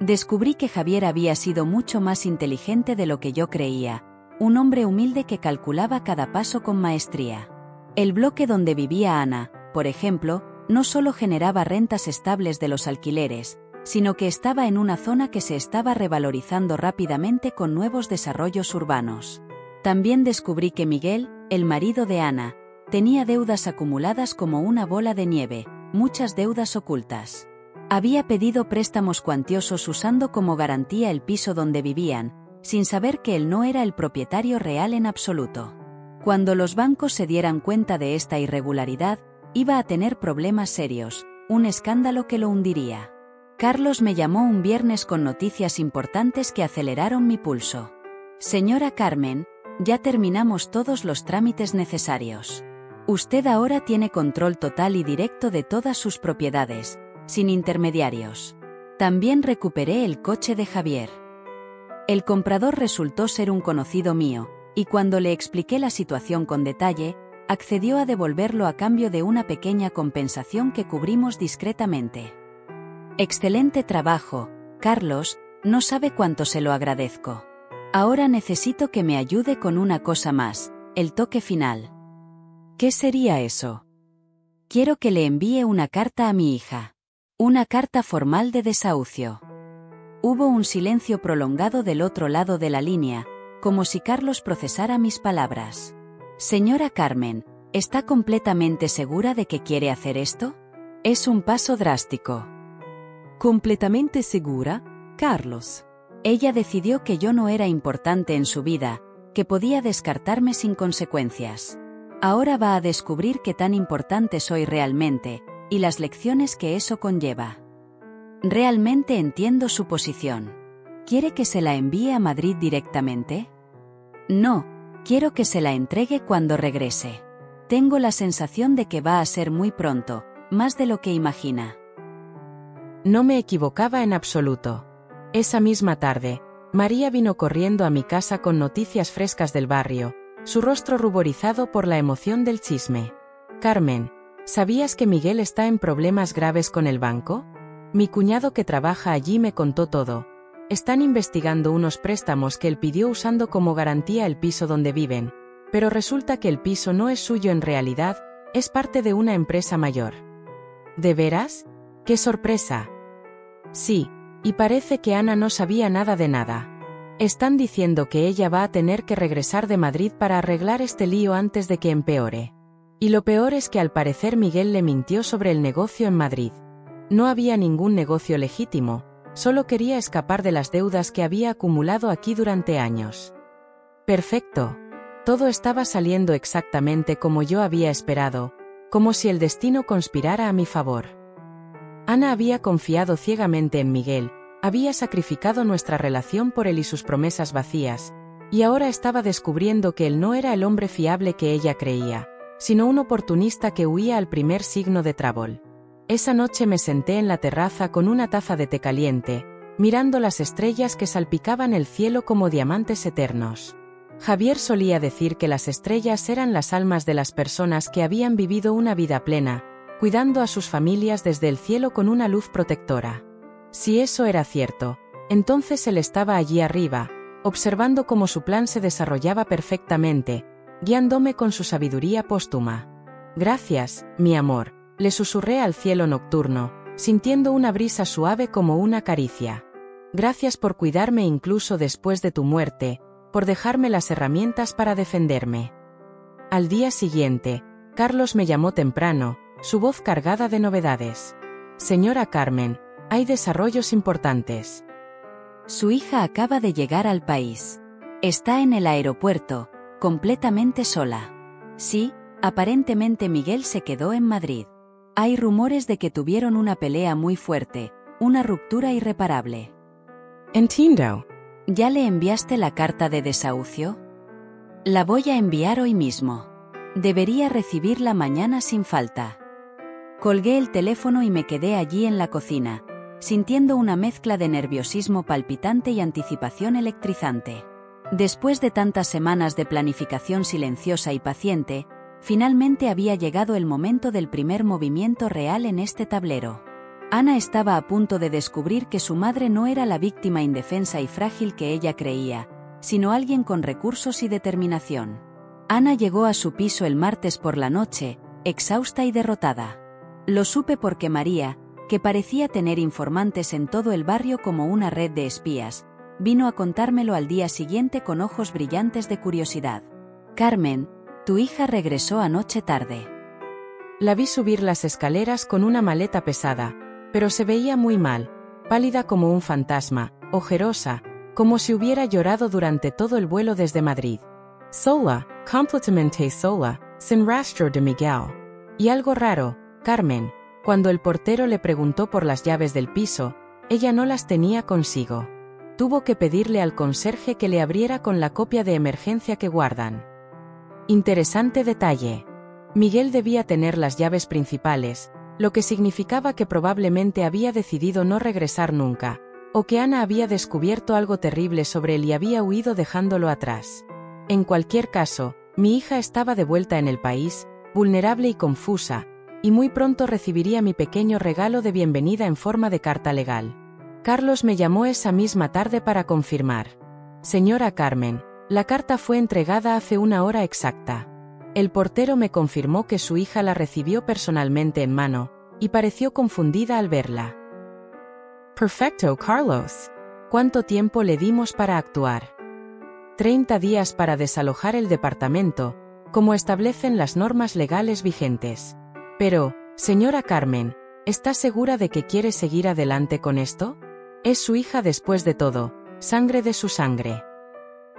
Speaker 2: Descubrí que Javier había sido mucho más inteligente de lo que yo creía, un hombre humilde que calculaba cada paso con maestría. El bloque donde vivía Ana, por ejemplo, no solo generaba rentas estables de los alquileres, sino que estaba en una zona que se estaba revalorizando rápidamente con nuevos desarrollos urbanos. También descubrí que Miguel, el marido de Ana, tenía deudas acumuladas como una bola de nieve, muchas deudas ocultas. Había pedido préstamos cuantiosos usando como garantía el piso donde vivían, sin saber que él no era el propietario real en absoluto. Cuando los bancos se dieran cuenta de esta irregularidad, iba a tener problemas serios, un escándalo que lo hundiría. Carlos me llamó un viernes con noticias importantes que aceleraron mi pulso. Señora Carmen, ya terminamos todos los trámites necesarios. Usted ahora tiene control total y directo de todas sus propiedades, sin intermediarios. También recuperé el coche de Javier. El comprador resultó ser un conocido mío, y cuando le expliqué la situación con detalle, accedió a devolverlo a cambio de una pequeña compensación que cubrimos discretamente. Excelente trabajo, Carlos, no sabe cuánto se lo agradezco. Ahora necesito que me ayude con una cosa más, el toque final.
Speaker 1: ¿Qué sería eso?
Speaker 2: Quiero que le envíe una carta a mi hija. Una carta formal de desahucio. Hubo un silencio prolongado del otro lado de la línea, como si Carlos procesara mis palabras. Señora Carmen, ¿está completamente segura de que quiere hacer esto? Es un paso drástico.
Speaker 3: Completamente segura, Carlos.
Speaker 2: Ella decidió que yo no era importante en su vida, que podía descartarme sin consecuencias. Ahora va a descubrir qué tan importante soy realmente, y las lecciones que eso conlleva. Realmente entiendo su posición. ¿Quiere que se la envíe a Madrid directamente? No, quiero que se la entregue cuando regrese. Tengo la sensación de que va a ser muy pronto, más de lo que imagina.
Speaker 1: No me equivocaba en absoluto. Esa misma tarde, María vino corriendo a mi casa con noticias frescas del barrio, su rostro ruborizado por la emoción del chisme. Carmen, ¿sabías que Miguel está en problemas graves con el banco? Mi cuñado que trabaja allí me contó todo. Están investigando unos préstamos que él pidió usando como garantía el piso donde viven, pero resulta que el piso no es suyo en realidad, es parte de una empresa mayor. ¿De veras? ¡Qué sorpresa! Sí, y parece que Ana no sabía nada de nada. Están diciendo que ella va a tener que regresar de Madrid para arreglar este lío antes de que empeore. Y lo peor es que al parecer Miguel le mintió sobre el negocio en Madrid. No había ningún negocio legítimo, solo quería escapar de las deudas que había acumulado aquí durante años. Perfecto. Todo estaba saliendo exactamente como yo había esperado, como si el destino conspirara a mi favor. Ana había confiado ciegamente en Miguel, había sacrificado nuestra relación por él y sus promesas vacías, y ahora estaba descubriendo que él no era el hombre fiable que ella creía, sino un oportunista que huía al primer signo de trabol. Esa noche me senté en la terraza con una taza de té caliente, mirando las estrellas que salpicaban el cielo como diamantes eternos. Javier solía decir que las estrellas eran las almas de las personas que habían vivido una vida plena, cuidando a sus familias desde el cielo con una luz protectora. Si eso era cierto, entonces él estaba allí arriba, observando cómo su plan se desarrollaba perfectamente, guiándome con su sabiduría póstuma. Gracias, mi amor, le susurré al cielo nocturno, sintiendo una brisa suave como una caricia. Gracias por cuidarme incluso después de tu muerte, por dejarme las herramientas para defenderme. Al día siguiente, Carlos me llamó temprano, su voz cargada de novedades. Señora Carmen, hay desarrollos importantes.
Speaker 2: Su hija acaba de llegar al país. Está en el aeropuerto, completamente sola. Sí, aparentemente Miguel se quedó en Madrid. Hay rumores de que tuvieron una pelea muy fuerte, una ruptura irreparable.
Speaker 1: Entiendo.
Speaker 2: ¿Ya le enviaste la carta de desahucio? La voy a enviar hoy mismo. Debería recibirla mañana sin falta. Colgué el teléfono y me quedé allí en la cocina, sintiendo una mezcla de nerviosismo palpitante y anticipación electrizante. Después de tantas semanas de planificación silenciosa y paciente, finalmente había llegado el momento del primer movimiento real en este tablero. Ana estaba a punto de descubrir que su madre no era la víctima indefensa y frágil que ella creía, sino alguien con recursos y determinación. Ana llegó a su piso el martes por la noche, exhausta y derrotada. Lo supe porque María, que parecía tener informantes en todo el barrio como una red de espías, vino a contármelo al día siguiente con ojos brillantes de curiosidad. Carmen, tu hija regresó anoche tarde.
Speaker 1: La vi subir las escaleras con una maleta pesada, pero se veía muy mal, pálida como un fantasma, ojerosa, como si hubiera llorado durante todo el vuelo desde Madrid. Sola, completamente sola, sin rastro de Miguel. Y algo raro, Carmen, cuando el portero le preguntó por las llaves del piso, ella no las tenía consigo. Tuvo que pedirle al conserje que le abriera con la copia de emergencia que guardan. Interesante detalle. Miguel debía tener las llaves principales, lo que significaba que probablemente había decidido no regresar nunca, o que Ana había descubierto algo terrible sobre él y había huido dejándolo atrás. En cualquier caso, mi hija estaba de vuelta en el país, vulnerable y confusa, y muy pronto recibiría mi pequeño regalo de bienvenida en forma de carta legal. Carlos me llamó esa misma tarde para confirmar. Señora Carmen, la carta fue entregada hace una hora exacta. El portero me confirmó que su hija la recibió personalmente en mano, y pareció confundida al verla. Perfecto, Carlos. ¿Cuánto tiempo le dimos para actuar? 30 días para desalojar el departamento, como establecen las normas legales vigentes. Pero, señora Carmen, ¿está segura de que quiere seguir adelante con esto? Es su hija después de todo, Sangre de su sangre.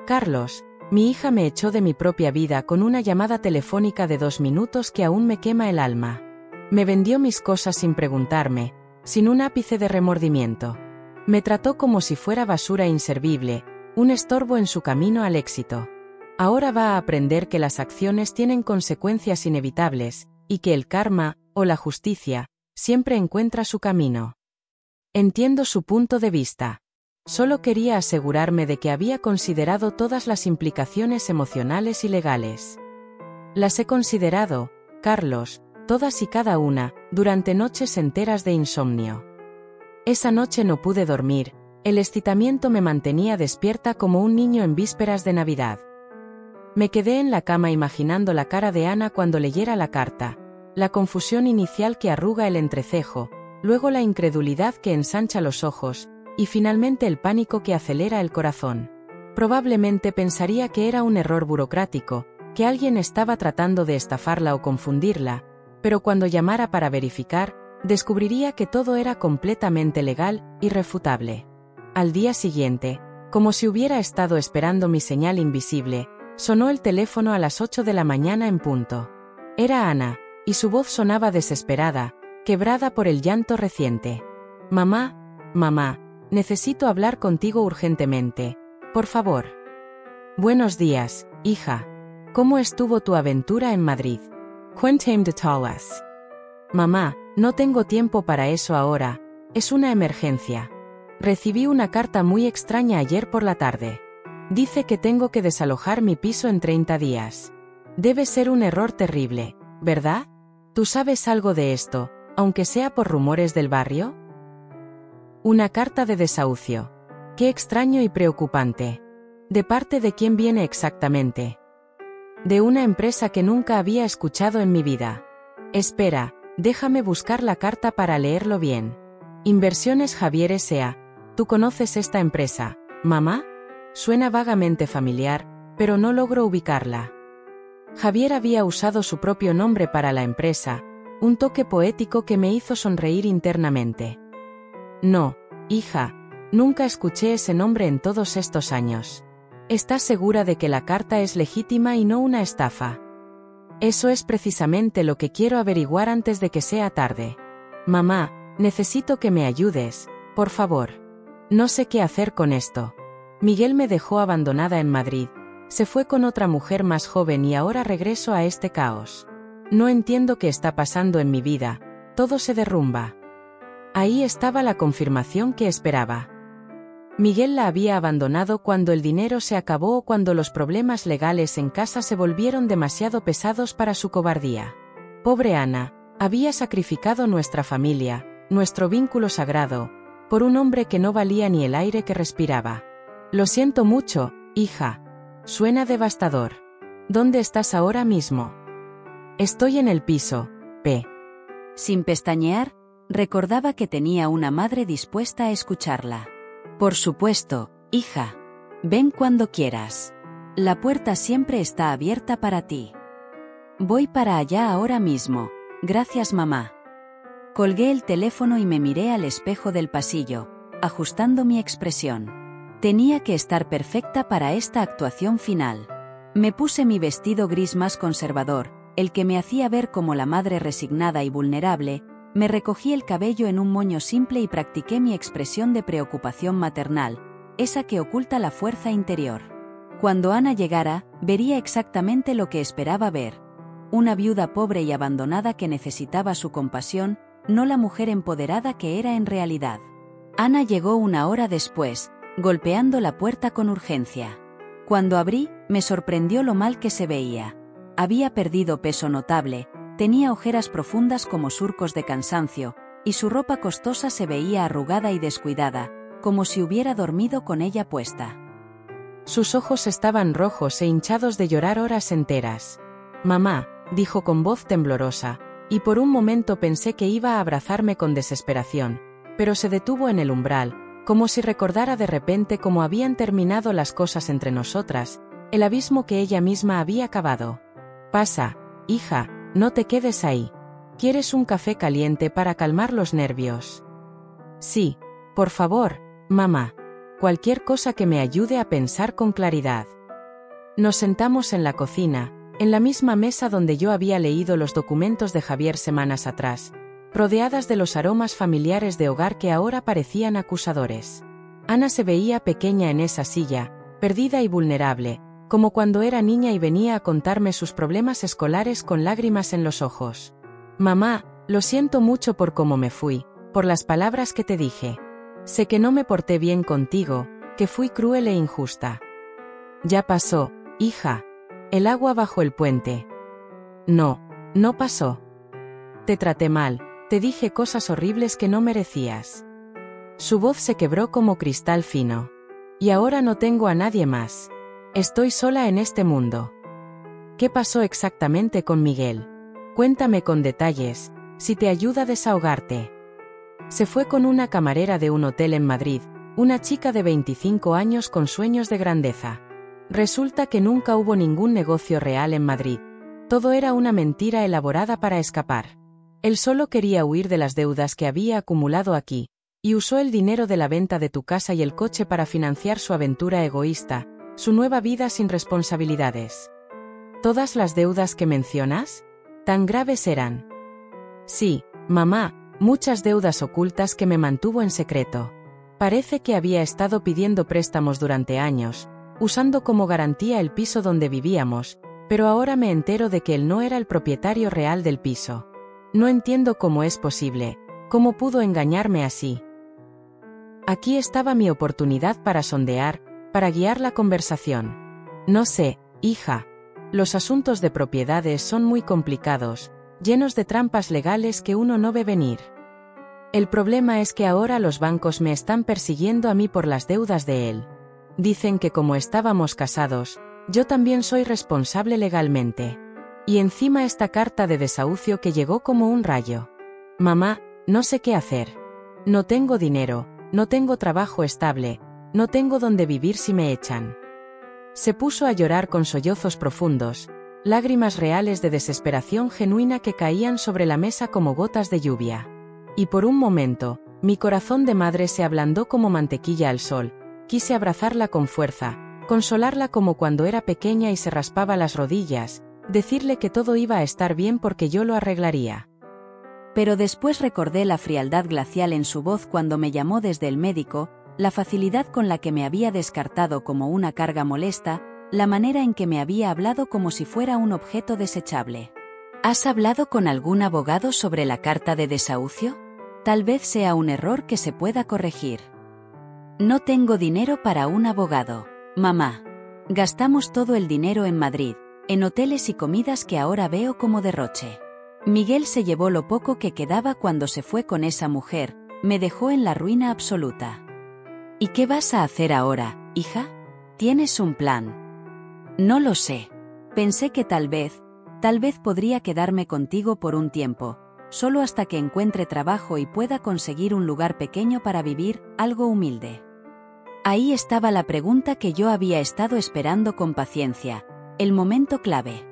Speaker 1: Carlos, mi hija me echó de mi propia vida con una llamada telefónica de 2 minutos que aún me quema el alma. Me vendió mis cosas sin preguntarme, sin un ápice de remordimiento. Me trató como si fuera basura inservible, un estorbo en su camino al éxito. Ahora va a aprender que las acciones tienen consecuencias inevitables, y que el karma, o la justicia, siempre encuentra su camino. Entiendo su punto de vista. Solo quería asegurarme de que había considerado todas las implicaciones emocionales y legales. Las he considerado, Carlos, todas y cada una, durante noches enteras de insomnio. Esa noche no pude dormir, el excitamiento me mantenía despierta como un niño en vísperas de Navidad. Me quedé en la cama imaginando la cara de Ana cuando leyera la carta, la confusión inicial que arruga el entrecejo, luego la incredulidad que ensancha los ojos, y finalmente el pánico que acelera el corazón. Probablemente pensaría que era un error burocrático, que alguien estaba tratando de estafarla o confundirla, pero cuando llamara para verificar, descubriría que todo era completamente legal, irrefutable. Al día siguiente, como si hubiera estado esperando mi señal invisible, sonó el teléfono a las 8 de la mañana en punto. Era Ana, y su voz sonaba desesperada, quebrada por el llanto reciente. Mamá, necesito hablar contigo urgentemente, por favor. Buenos días, hija. ¿Cómo estuvo tu aventura en Madrid? Cuéntame detalles. Mamá, no tengo tiempo para eso ahora, es una emergencia. Recibí una carta muy extraña ayer por la tarde. Dice que tengo que desalojar mi piso en 30 días. Debe ser un error terrible, ¿verdad? ¿Tú sabes algo de esto, aunque sea por rumores del barrio? Una carta de desahucio. Qué extraño y preocupante. ¿De parte de quién viene exactamente? De una empresa que nunca había escuchado en mi vida. Espera, déjame buscar la carta para leerlo bien. Inversiones Javier S.A. ¿Tú conoces esta empresa, mamá? Suena vagamente familiar, pero no logro ubicarla. Javier había usado su propio nombre para la empresa, un toque poético que me hizo sonreír internamente. No, hija, nunca escuché ese nombre en todos estos años. ¿Estás segura de que la carta es legítima y no una estafa? Eso es precisamente lo que quiero averiguar antes de que sea tarde. Mamá, necesito que me ayudes, por favor. No sé qué hacer con esto. Miguel me dejó abandonada en Madrid, se fue con otra mujer más joven y ahora regreso a este caos. No entiendo qué está pasando en mi vida, todo se derrumba. Ahí estaba la confirmación que esperaba. Miguel la había abandonado cuando el dinero se acabó o cuando los problemas legales en casa se volvieron demasiado pesados para su cobardía. Pobre Ana, había sacrificado nuestra familia, nuestro vínculo sagrado, por un hombre que no valía ni el aire que respiraba. Lo siento mucho, hija. Suena devastador. ¿Dónde estás ahora mismo? Estoy en el piso, P.
Speaker 2: Sin pestañear, recordaba que tenía una madre dispuesta a escucharla. Por supuesto, hija. Ven cuando quieras. La puerta siempre está abierta para ti. Voy para allá ahora mismo. Gracias, mamá. Colgué el teléfono y me miré al espejo del pasillo, ajustando mi expresión. Tenía que estar perfecta para esta actuación final. Me puse mi vestido gris más conservador, el que me hacía ver como la madre resignada y vulnerable, me recogí el cabello en un moño simple y practiqué mi expresión de preocupación maternal, esa que oculta la fuerza interior. Cuando Ana llegara, vería exactamente lo que esperaba ver. Una viuda pobre y abandonada que necesitaba su compasión, no la mujer empoderada que era en realidad. Ana llegó una hora después, golpeando la puerta con urgencia. Cuando abrí, me sorprendió lo mal que se veía. Había perdido peso notable, tenía ojeras profundas como surcos de cansancio, y su ropa costosa se veía arrugada y descuidada, como si hubiera dormido con ella puesta.
Speaker 1: Sus ojos estaban rojos e hinchados de llorar horas enteras. Mamá, dijo con voz temblorosa, y por un momento pensé que iba a abrazarme con desesperación, pero se detuvo en el umbral, como si recordara de repente cómo habían terminado las cosas entre nosotras, el abismo que ella misma había cavado. Pasa, hija, no te quedes ahí. ¿Quieres un café caliente para calmar los nervios? Sí, por favor, mamá. cualquier cosa que me ayude a pensar con claridad. Nos sentamos en la cocina, en la misma mesa donde yo había leído los documentos de Javier semanas atrás, rodeadas de los aromas familiares de hogar que ahora parecían acusadores. Ana se veía pequeña en esa silla, perdida y vulnerable, como cuando era niña y venía a contarme sus problemas escolares con lágrimas en los ojos. Mamá, lo siento mucho por cómo me fui, por las palabras que te dije. Sé que no me porté bien contigo, que fui cruel e injusta. Ya pasó, hija. El agua bajo el puente. No, no pasó. Te traté mal, te dije cosas horribles que no merecías. Su voz se quebró como cristal fino. Y ahora no tengo a nadie más. Estoy sola en este mundo. ¿Qué pasó exactamente con Miguel? Cuéntame con detalles, si te ayuda a desahogarte. Se fue con una camarera de un hotel en Madrid, una chica de 25 años con sueños de grandeza. Resulta que nunca hubo ningún negocio real en Madrid. Todo era una mentira elaborada para escapar. Él solo quería huir de las deudas que había acumulado aquí, y usó el dinero de la venta de tu casa y el coche para financiar su aventura egoísta, su nueva vida sin responsabilidades. ¿Todas las deudas que mencionas? ¿Tan graves eran? Sí, mamá, muchas deudas ocultas que me mantuvo en secreto. Parece que había estado pidiendo préstamos durante años, usando como garantía el piso donde vivíamos, pero ahora me entero de que él no era el propietario real del piso. No entiendo cómo es posible, cómo pudo engañarme así. Aquí estaba mi oportunidad para sondear, para guiar la conversación. No sé, hija. Los asuntos de propiedades son muy complicados, llenos de trampas legales que uno no ve venir. El problema es que ahora los bancos me están persiguiendo a mí por las deudas de él. Dicen que como estábamos casados, yo también soy responsable legalmente. Y encima esta carta de desahucio que llegó como un rayo. Mamá, no sé qué hacer. No tengo dinero, no tengo trabajo estable, no tengo dónde vivir si me echan. Se puso a llorar con sollozos profundos, lágrimas reales de desesperación genuina que caían sobre la mesa como gotas de lluvia. Y por un momento, mi corazón de madre se ablandó como mantequilla al sol. Quise abrazarla con fuerza, consolarla como cuando era pequeña y se raspaba las rodillas, decirle que todo iba a estar bien porque yo lo arreglaría.
Speaker 2: Pero después recordé la frialdad glacial en su voz cuando me llamó desde el médico, la facilidad con la que me había descartado como una carga molesta, la manera en que me había hablado como si fuera un objeto desechable. ¿Has hablado con algún abogado sobre la carta de desahucio? Tal vez sea un error que se pueda corregir. No tengo dinero para un abogado, mamá. Gastamos todo el dinero en Madrid, en hoteles y comidas que ahora veo como derroche. Miguel se llevó lo poco que quedaba cuando se fue con esa mujer, me dejó en la ruina absoluta. ¿Y qué vas a hacer ahora, hija? ¿Tienes un plan? No lo sé. Pensé que tal vez podría quedarme contigo por un tiempo, solo hasta que encuentre trabajo y pueda conseguir un lugar pequeño para vivir, algo humilde. Ahí estaba la pregunta que yo había estado esperando con paciencia, el momento clave.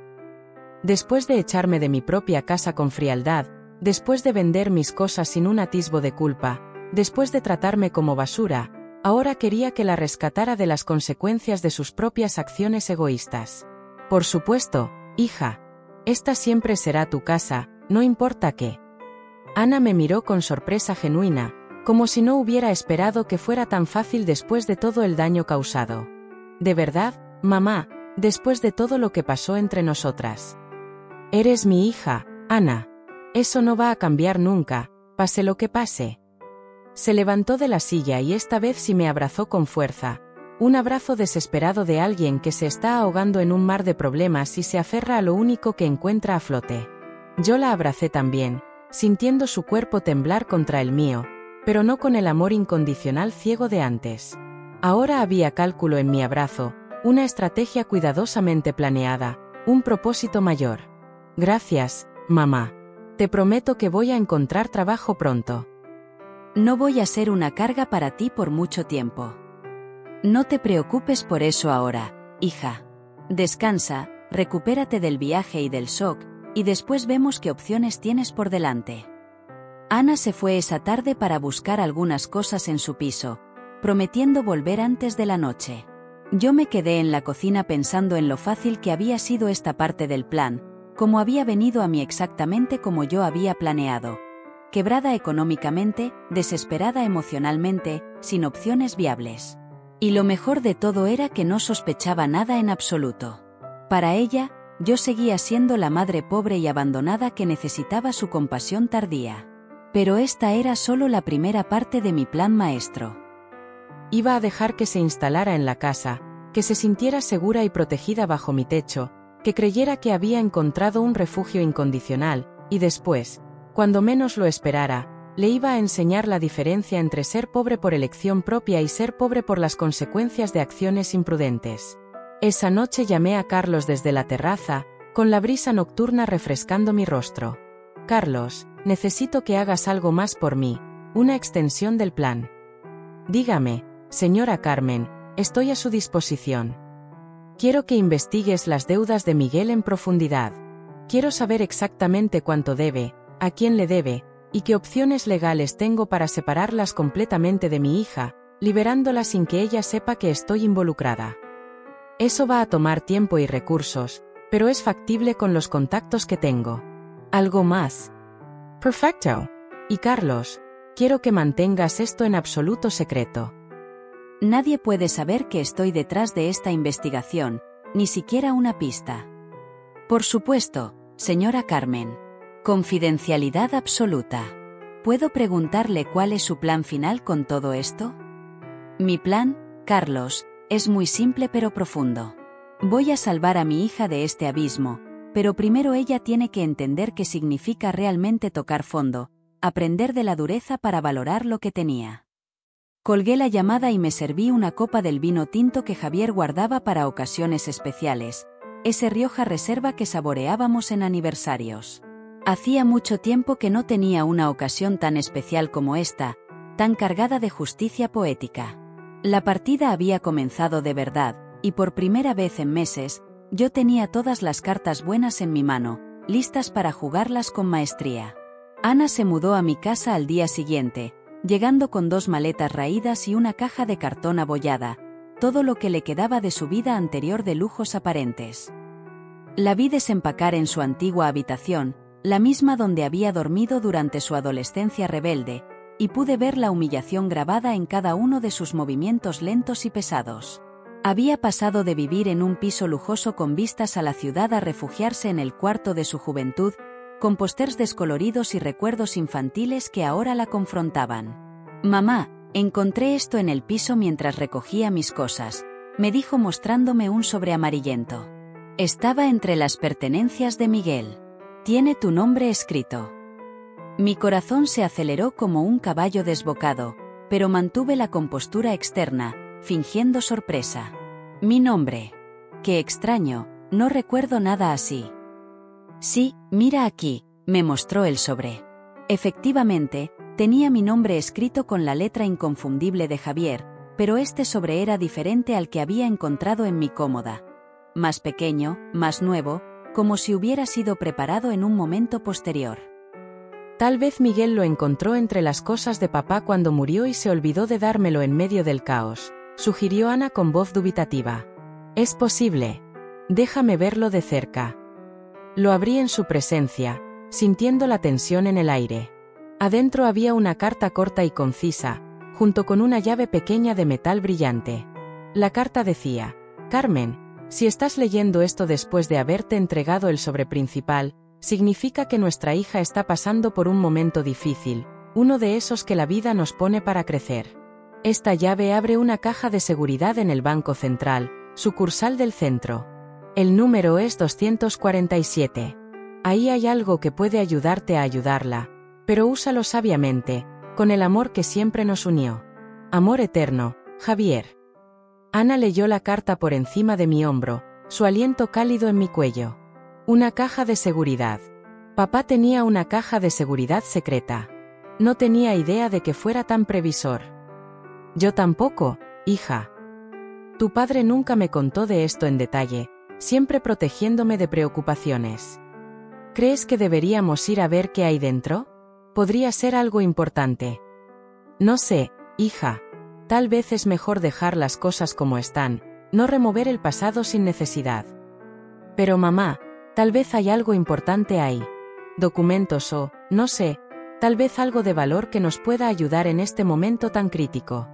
Speaker 1: Después de echarme de mi propia casa con frialdad, después de vender mis cosas sin un atisbo de culpa, después de tratarme como basura, ahora quería que la rescatara de las consecuencias de sus propias acciones egoístas. Por supuesto, hija. Esta siempre será tu casa, no importa qué. Ana me miró con sorpresa genuina, como si no hubiera esperado que fuera tan fácil después de todo el daño causado. ¿De verdad, mamá, después de todo lo que pasó entre nosotras? Eres mi hija, Ana. Eso no va a cambiar nunca, pase lo que pase. Se levantó de la silla y esta vez sí me abrazó con fuerza, un abrazo desesperado de alguien que se está ahogando en un mar de problemas y se aferra a lo único que encuentra a flote. Yo la abracé también, sintiendo su cuerpo temblar contra el mío, pero no con el amor incondicional ciego de antes. Ahora había cálculo en mi abrazo, una estrategia cuidadosamente planeada, un propósito mayor. Gracias, mamá. Te prometo que voy a encontrar trabajo pronto.
Speaker 2: No voy a ser una carga para ti por mucho tiempo. No te preocupes por eso ahora, hija. Descansa, recupérate del viaje y del shock, y después vemos qué opciones tienes por delante. Ana se fue esa tarde para buscar algunas cosas en su piso, prometiendo volver antes de la noche. Yo me quedé en la cocina pensando en lo fácil que había sido esta parte del plan, como había venido a mí exactamente como yo había planeado. Quebrada económicamente, desesperada emocionalmente, sin opciones viables. Y lo mejor de todo era que no sospechaba nada en absoluto. Para ella, yo seguía siendo la madre pobre y abandonada que necesitaba su compasión tardía. Pero esta era solo la primera parte de mi plan maestro.
Speaker 1: Iba a dejar que se instalara en la casa, que se sintiera segura y protegida bajo mi techo, que creyera que había encontrado un refugio incondicional, y después, cuando menos lo esperara, le iba a enseñar la diferencia entre ser pobre por elección propia y ser pobre por las consecuencias de acciones imprudentes. Esa noche llamé a Carlos desde la terraza, con la brisa nocturna refrescando mi rostro. Carlos, necesito que hagas algo más por mí, una extensión del plan. Dígame, señora Carmen, estoy a su disposición. Quiero que investigues las deudas de Miguel en profundidad. Quiero saber exactamente cuánto debe, a quién le debe, y qué opciones legales tengo para separarlas completamente de mi hija, liberándola sin que ella sepa que estoy involucrada. Eso va a tomar tiempo y recursos, pero es factible con los contactos que tengo. ¿Algo más? Perfecto. Y Carlos, quiero que mantengas esto en absoluto secreto.
Speaker 2: Nadie puede saber que estoy detrás de esta investigación, ni siquiera una pista. Por supuesto, señora Carmen. Confidencialidad absoluta. ¿Puedo preguntarle cuál es su plan final con todo esto? Mi plan, Carlos, es muy simple pero profundo. Voy a salvar a mi hija de este abismo, pero primero ella tiene que entender qué significa realmente tocar fondo, aprender de la dureza para valorar lo que tenía. Colgué la llamada y me serví una copa del vino tinto que Javier guardaba para ocasiones especiales, ese Rioja Reserva que saboreábamos en aniversarios. Hacía mucho tiempo que no tenía una ocasión tan especial como esta, tan cargada de justicia poética. La partida había comenzado de verdad, y por primera vez en meses, yo tenía todas las cartas buenas en mi mano, listas para jugarlas con maestría. Ana se mudó a mi casa al día siguiente, llegando con 2 maletas raídas y una caja de cartón abollada, todo lo que le quedaba de su vida anterior de lujos aparentes. La vi desempacar en su antigua habitación, la misma donde había dormido durante su adolescencia rebelde, y pude ver la humillación grabada en cada uno de sus movimientos lentos y pesados. Había pasado de vivir en un piso lujoso con vistas a la ciudad a refugiarse en el cuarto de su juventud, con pósters descoloridos y recuerdos infantiles que ahora la confrontaban. «Mamá, encontré esto en el piso mientras recogía mis cosas», me dijo mostrándome un sobre amarillento. Estaba entre las pertenencias de Miguel. «Tiene tu nombre escrito». Mi corazón se aceleró como un caballo desbocado, pero mantuve la compostura externa, fingiendo sorpresa. «Mi nombre. Qué extraño, no recuerdo nada así». «Sí, mira aquí», me mostró el sobre. Efectivamente, tenía mi nombre escrito con la letra inconfundible de Javier, pero este sobre era diferente al que había encontrado en mi cómoda. Más pequeño, más nuevo, como si hubiera sido preparado en un momento posterior.
Speaker 1: Tal vez Miguel lo encontró entre las cosas de papá cuando murió y se olvidó de dármelo en medio del caos, sugirió Ana con voz dubitativa. Es posible. Déjame verlo de cerca. Lo abrí en su presencia, sintiendo la tensión en el aire. Adentro había una carta corta y concisa, junto con una llave pequeña de metal brillante. La carta decía: Carmen, si estás leyendo esto después de haberte entregado el sobre principal, significa que nuestra hija está pasando por un momento difícil, uno de esos que la vida nos pone para crecer. Esta llave abre una caja de seguridad en el Banco Central, sucursal del centro. El número es 247. Ahí hay algo que puede ayudarte a ayudarla, pero úsalo sabiamente, con el amor que siempre nos unió. Amor eterno, Javier. Ana leyó la carta por encima de mi hombro, su aliento cálido en mi cuello. Una caja de seguridad. Papá tenía una caja de seguridad secreta. No tenía idea de que fuera tan previsor. Yo tampoco, hija. Tu padre nunca me contó de esto en detalle, siempre protegiéndome de preocupaciones. ¿Crees que deberíamos ir a ver qué hay dentro? Podría ser algo importante. No sé, hija. Tal vez es mejor dejar las cosas como están, no remover el pasado sin necesidad. Pero mamá, tal vez hay algo importante ahí. Documentos o, no sé, tal vez algo de valor que nos pueda ayudar en este momento tan crítico.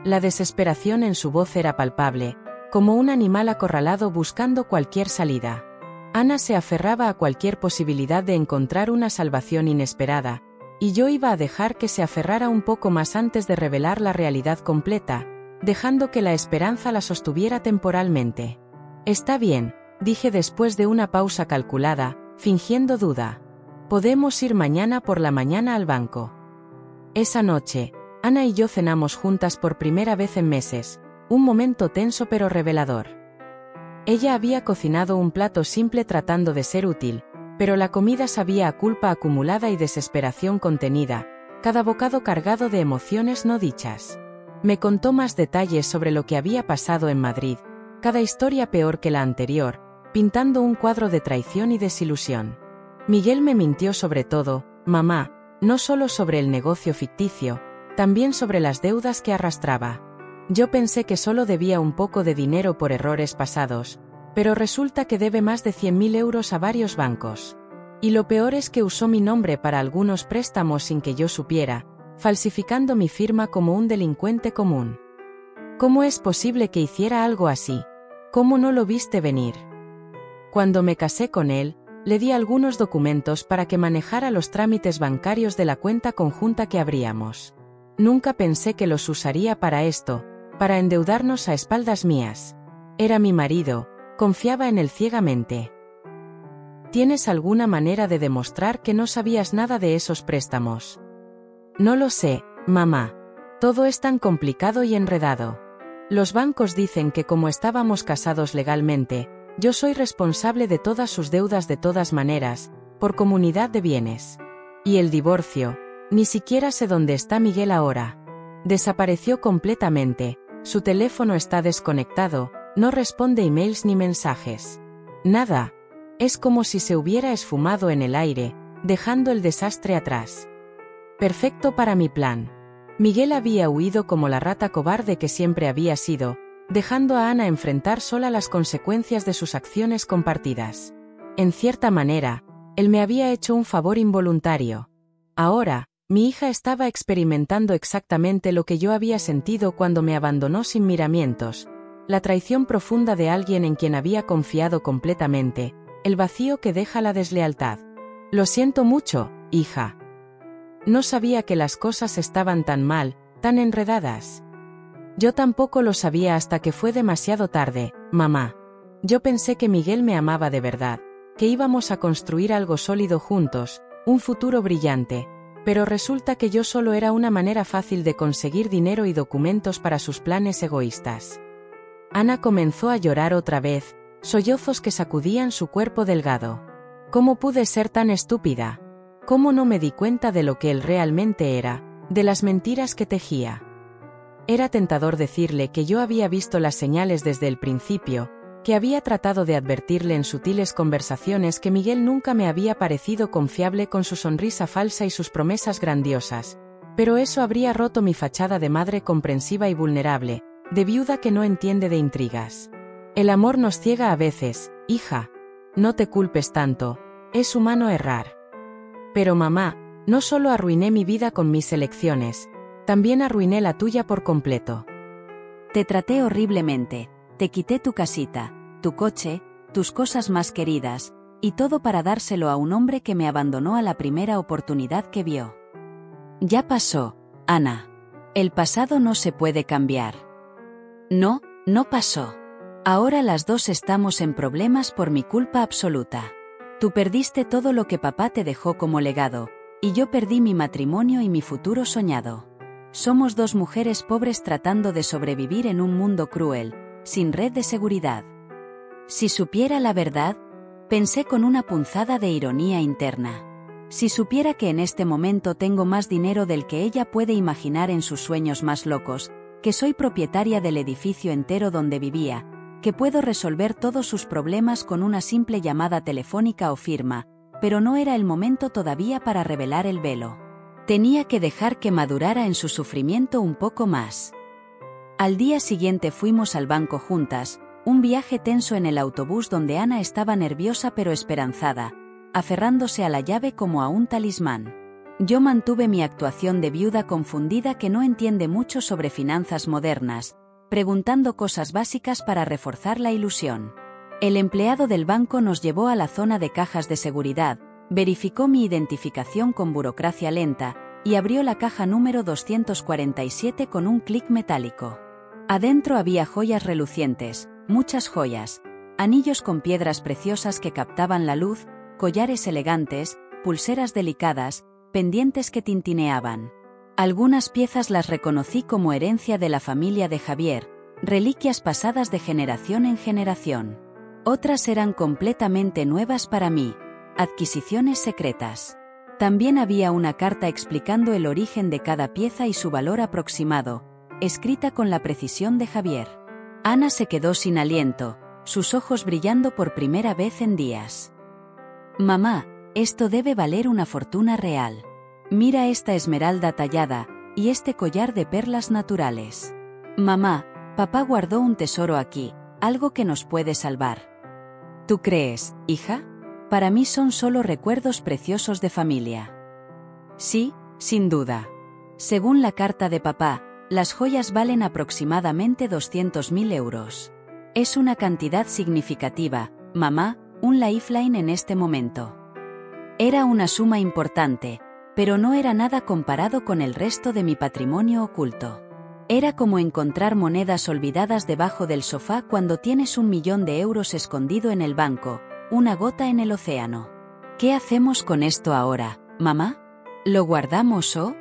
Speaker 1: La desesperación en su voz era palpable, como un animal acorralado buscando cualquier salida. Ana se aferraba a cualquier posibilidad de encontrar una salvación inesperada, y yo iba a dejar que se aferrara un poco más antes de revelar la realidad completa, dejando que la esperanza la sostuviera temporalmente. Está bien, dije después de una pausa calculada, fingiendo duda. Podemos ir mañana por la mañana al banco. Esa noche, Ana y yo cenamos juntas por primera vez en meses, un momento tenso pero revelador. Ella había cocinado un plato simple tratando de ser útil, pero la comida sabía a culpa acumulada y desesperación contenida, cada bocado cargado de emociones no dichas. Me contó más detalles sobre lo que había pasado en Madrid, cada historia peor que la anterior, pintando un cuadro de traición y desilusión. Miguel me mintió sobre todo, mamá, no solo sobre el negocio ficticio, también sobre las deudas que arrastraba. Yo pensé que solo debía un poco de dinero por errores pasados, pero resulta que debe más de 100.000 euros a varios bancos. Y lo peor es que usó mi nombre para algunos préstamos sin que yo supiera, falsificando mi firma como un delincuente común. ¿Cómo es posible que hiciera algo así? ¿Cómo no lo viste venir? Cuando me casé con él, le di algunos documentos para que manejara los trámites bancarios de la cuenta conjunta que abríamos. Nunca pensé que los usaría para esto, para endeudarnos a espaldas mías. Era mi marido, confiaba en él ciegamente. ¿Tienes alguna manera de demostrar que no sabías nada de esos préstamos? No lo sé, mamá. Todo es tan complicado y enredado. Los bancos dicen que como estábamos casados legalmente, yo soy responsable de todas sus deudas de todas maneras, por comunidad de bienes. Y el divorcio, ni siquiera sé dónde está Miguel ahora. Desapareció completamente, su teléfono está desconectado, no responde emails ni mensajes. Nada. Es como si se hubiera esfumado en el aire, dejando el desastre atrás. Perfecto para mi plan. Miguel había huido como la rata cobarde que siempre había sido, dejando a Ana enfrentar sola las consecuencias de sus acciones compartidas. En cierta manera, él me había hecho un favor involuntario. Ahora, mi hija estaba experimentando exactamente lo que yo había sentido cuando me abandonó sin miramientos, la traición profunda de alguien en quien había confiado completamente, el vacío que deja la deslealtad. Lo siento mucho, hija. No sabía que las cosas estaban tan mal, tan enredadas. Yo tampoco lo sabía hasta que fue demasiado tarde, mamá. Yo pensé que Miguel me amaba de verdad, que íbamos a construir algo sólido juntos, un futuro brillante, pero resulta que yo solo era una manera fácil de conseguir dinero y documentos para sus planes egoístas. Ana comenzó a llorar otra vez, sollozos que sacudían su cuerpo delgado. ¿Cómo pude ser tan estúpida? ¿Cómo no me di cuenta de lo que él realmente era, de las mentiras que tejía? Era tentador decirle que yo había visto las señales desde el principio, que había tratado de advertirle en sutiles conversaciones que Miguel nunca me había parecido confiable con su sonrisa falsa y sus promesas grandiosas, pero eso habría roto mi fachada de madre comprensiva y vulnerable, de viuda que no entiende de intrigas. El amor nos ciega a veces, hija. No te culpes tanto, es humano errar. Pero mamá, no solo arruiné mi vida con mis elecciones, también arruiné la tuya por completo.
Speaker 2: Te traté horriblemente, te quité tu casita, tu coche, tus cosas más queridas, y todo para dárselo a un hombre que me abandonó a la primera oportunidad que vio. Ya pasó, Ana. El pasado no se puede cambiar. No, no pasó. Ahora las dos estamos en problemas por mi culpa absoluta. Tú perdiste todo lo que papá te dejó como legado, y yo perdí mi matrimonio y mi futuro soñado. Somos dos mujeres pobres tratando de sobrevivir en un mundo cruel, sin red de seguridad. Si supiera la verdad, pensé con una punzada de ironía interna. Si supiera que en este momento tengo más dinero del que ella puede imaginar en sus sueños más locos, que soy propietaria del edificio entero donde vivía, que puedo resolver todos sus problemas con una simple llamada telefónica o firma, pero no era el momento todavía para revelar el velo. Tenía que dejar que madurara en su sufrimiento un poco más. Al día siguiente fuimos al banco juntas, un viaje tenso en el autobús donde Ana estaba nerviosa pero esperanzada, aferrándose a la llave como a un talismán. Yo mantuve mi actuación de viuda confundida que no entiende mucho sobre finanzas modernas, preguntando cosas básicas para reforzar la ilusión. El empleado del banco nos llevó a la zona de cajas de seguridad, verificó mi identificación con burocracia lenta, y abrió la caja número 247 con un clic metálico. Adentro había joyas relucientes, muchas joyas, anillos con piedras preciosas que captaban la luz, collares elegantes, pulseras delicadas, pendientes que tintineaban. Algunas piezas las reconocí como herencia de la familia de Javier, reliquias pasadas de generación en generación. Otras eran completamente nuevas para mí, adquisiciones secretas. También había una carta explicando el origen de cada pieza y su valor aproximado, escrita con la precisión de Javier. Ana se quedó sin aliento, sus ojos brillando por primera vez en días. «Mamá, esto debe valer una fortuna real. Mira esta esmeralda tallada, y este collar de perlas naturales. Mamá, papá guardó un tesoro aquí, algo que nos puede salvar». «¿Tú crees, hija? Para mí son solo recuerdos preciosos de familia». «Sí, sin duda. Según la carta de papá, las joyas valen aproximadamente 200.000 euros. Es una cantidad significativa, mamá, un lifeline en este momento». Era una suma importante, pero no era nada comparado con el resto de mi patrimonio oculto. Era como encontrar monedas olvidadas debajo del sofá cuando tienes 1.000.000 de euros escondido en el banco, una gota en el océano. «¿Qué hacemos con esto ahora, mamá? ¿Lo guardamos o...?»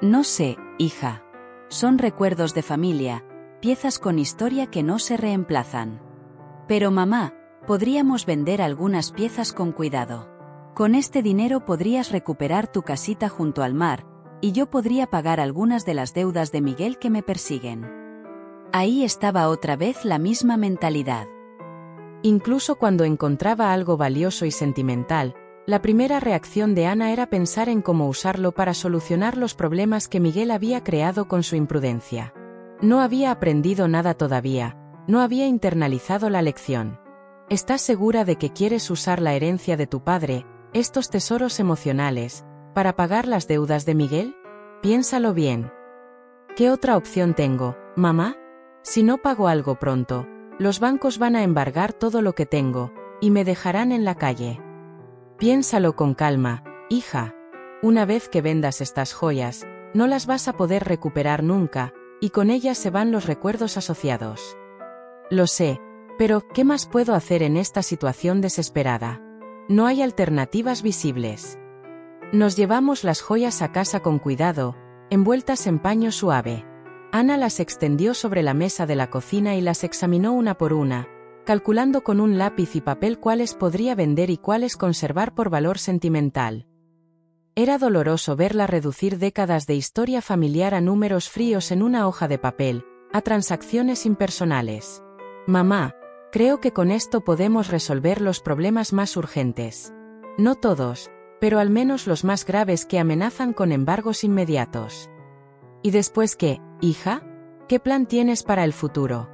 Speaker 2: «No sé, hija. Son recuerdos de familia, piezas con historia que no se reemplazan. Pero mamá, podríamos vender algunas piezas con cuidado. Con este dinero podrías recuperar tu casita junto al mar, y yo podría pagar algunas de las deudas de Miguel que me persiguen». Ahí estaba otra vez la misma mentalidad.
Speaker 1: Incluso cuando encontraba algo valioso y sentimental, la primera reacción de Ana era pensar en cómo usarlo para solucionar los problemas que Miguel había creado con su imprudencia. No había aprendido nada todavía, no había internalizado la lección. ¿Estás segura de que quieres usar la herencia de tu padre, estos tesoros emocionales, para pagar las deudas de Miguel? Piénsalo bien. ¿Qué otra opción tengo, mamá? Si no pago algo pronto, los bancos van a embargar todo lo que tengo, y me dejarán en la calle. Piénsalo con calma, hija. Una vez que vendas estas joyas, no las vas a poder recuperar nunca, y con ellas se van los recuerdos asociados. Lo sé, pero ¿qué más puedo hacer en esta situación desesperada? No hay alternativas visibles. Nos llevamos las joyas a casa con cuidado, envueltas en paño suave. Ana las extendió sobre la mesa de la cocina y las examinó una por una, calculando con un lápiz y papel cuáles podría vender y cuáles conservar por valor sentimental. Era doloroso verla reducir décadas de historia familiar a números fríos en una hoja de papel, a transacciones impersonales. Mamá, creo que con esto podemos resolver los problemas más urgentes. No todos, pero al menos los más graves que amenazan con embargos inmediatos. ¿Y después qué, hija? ¿Qué plan tienes para el futuro?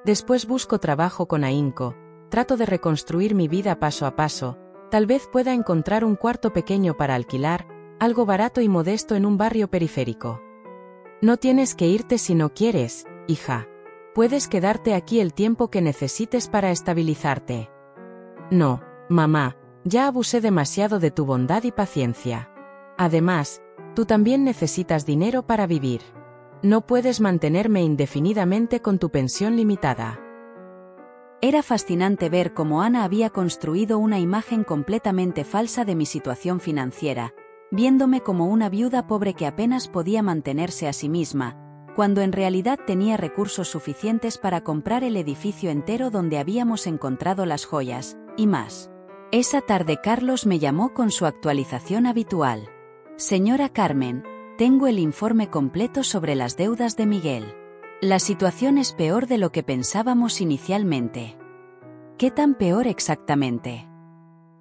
Speaker 1: Después busco trabajo con ahínco, trato de reconstruir mi vida paso a paso, tal vez pueda encontrar un cuarto pequeño para alquilar, algo barato y modesto en un barrio periférico. No tienes que irte si no quieres, hija. Puedes quedarte aquí el tiempo que necesites para estabilizarte. No, mamá, ya abusé demasiado de tu bondad y paciencia. Además, tú también necesitas dinero para vivir. No puedes mantenerme indefinidamente con tu pensión limitada.
Speaker 2: Era fascinante ver cómo Ana había construido una imagen completamente falsa de mi situación financiera, viéndome como una viuda pobre que apenas podía mantenerse a sí misma, cuando en realidad tenía recursos suficientes para comprar el edificio entero donde habíamos encontrado las joyas, y más. Esa tarde Carlos me llamó con su actualización habitual. «Señora Carmen, tengo el informe completo sobre las deudas de Miguel. La situación es peor de lo que pensábamos inicialmente». «¿Qué tan peor exactamente?»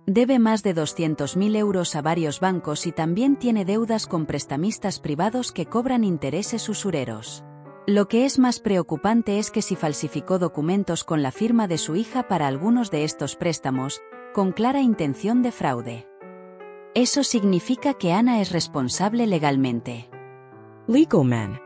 Speaker 2: «Debe más de 200.000 euros a varios bancos y también tiene deudas con prestamistas privados que cobran intereses usureros. Lo que es más preocupante es que si falsificó documentos con la firma de su hija para algunos de estos préstamos, con clara intención de fraude. Eso significa que Ana es responsable legalmente.
Speaker 1: Legal man.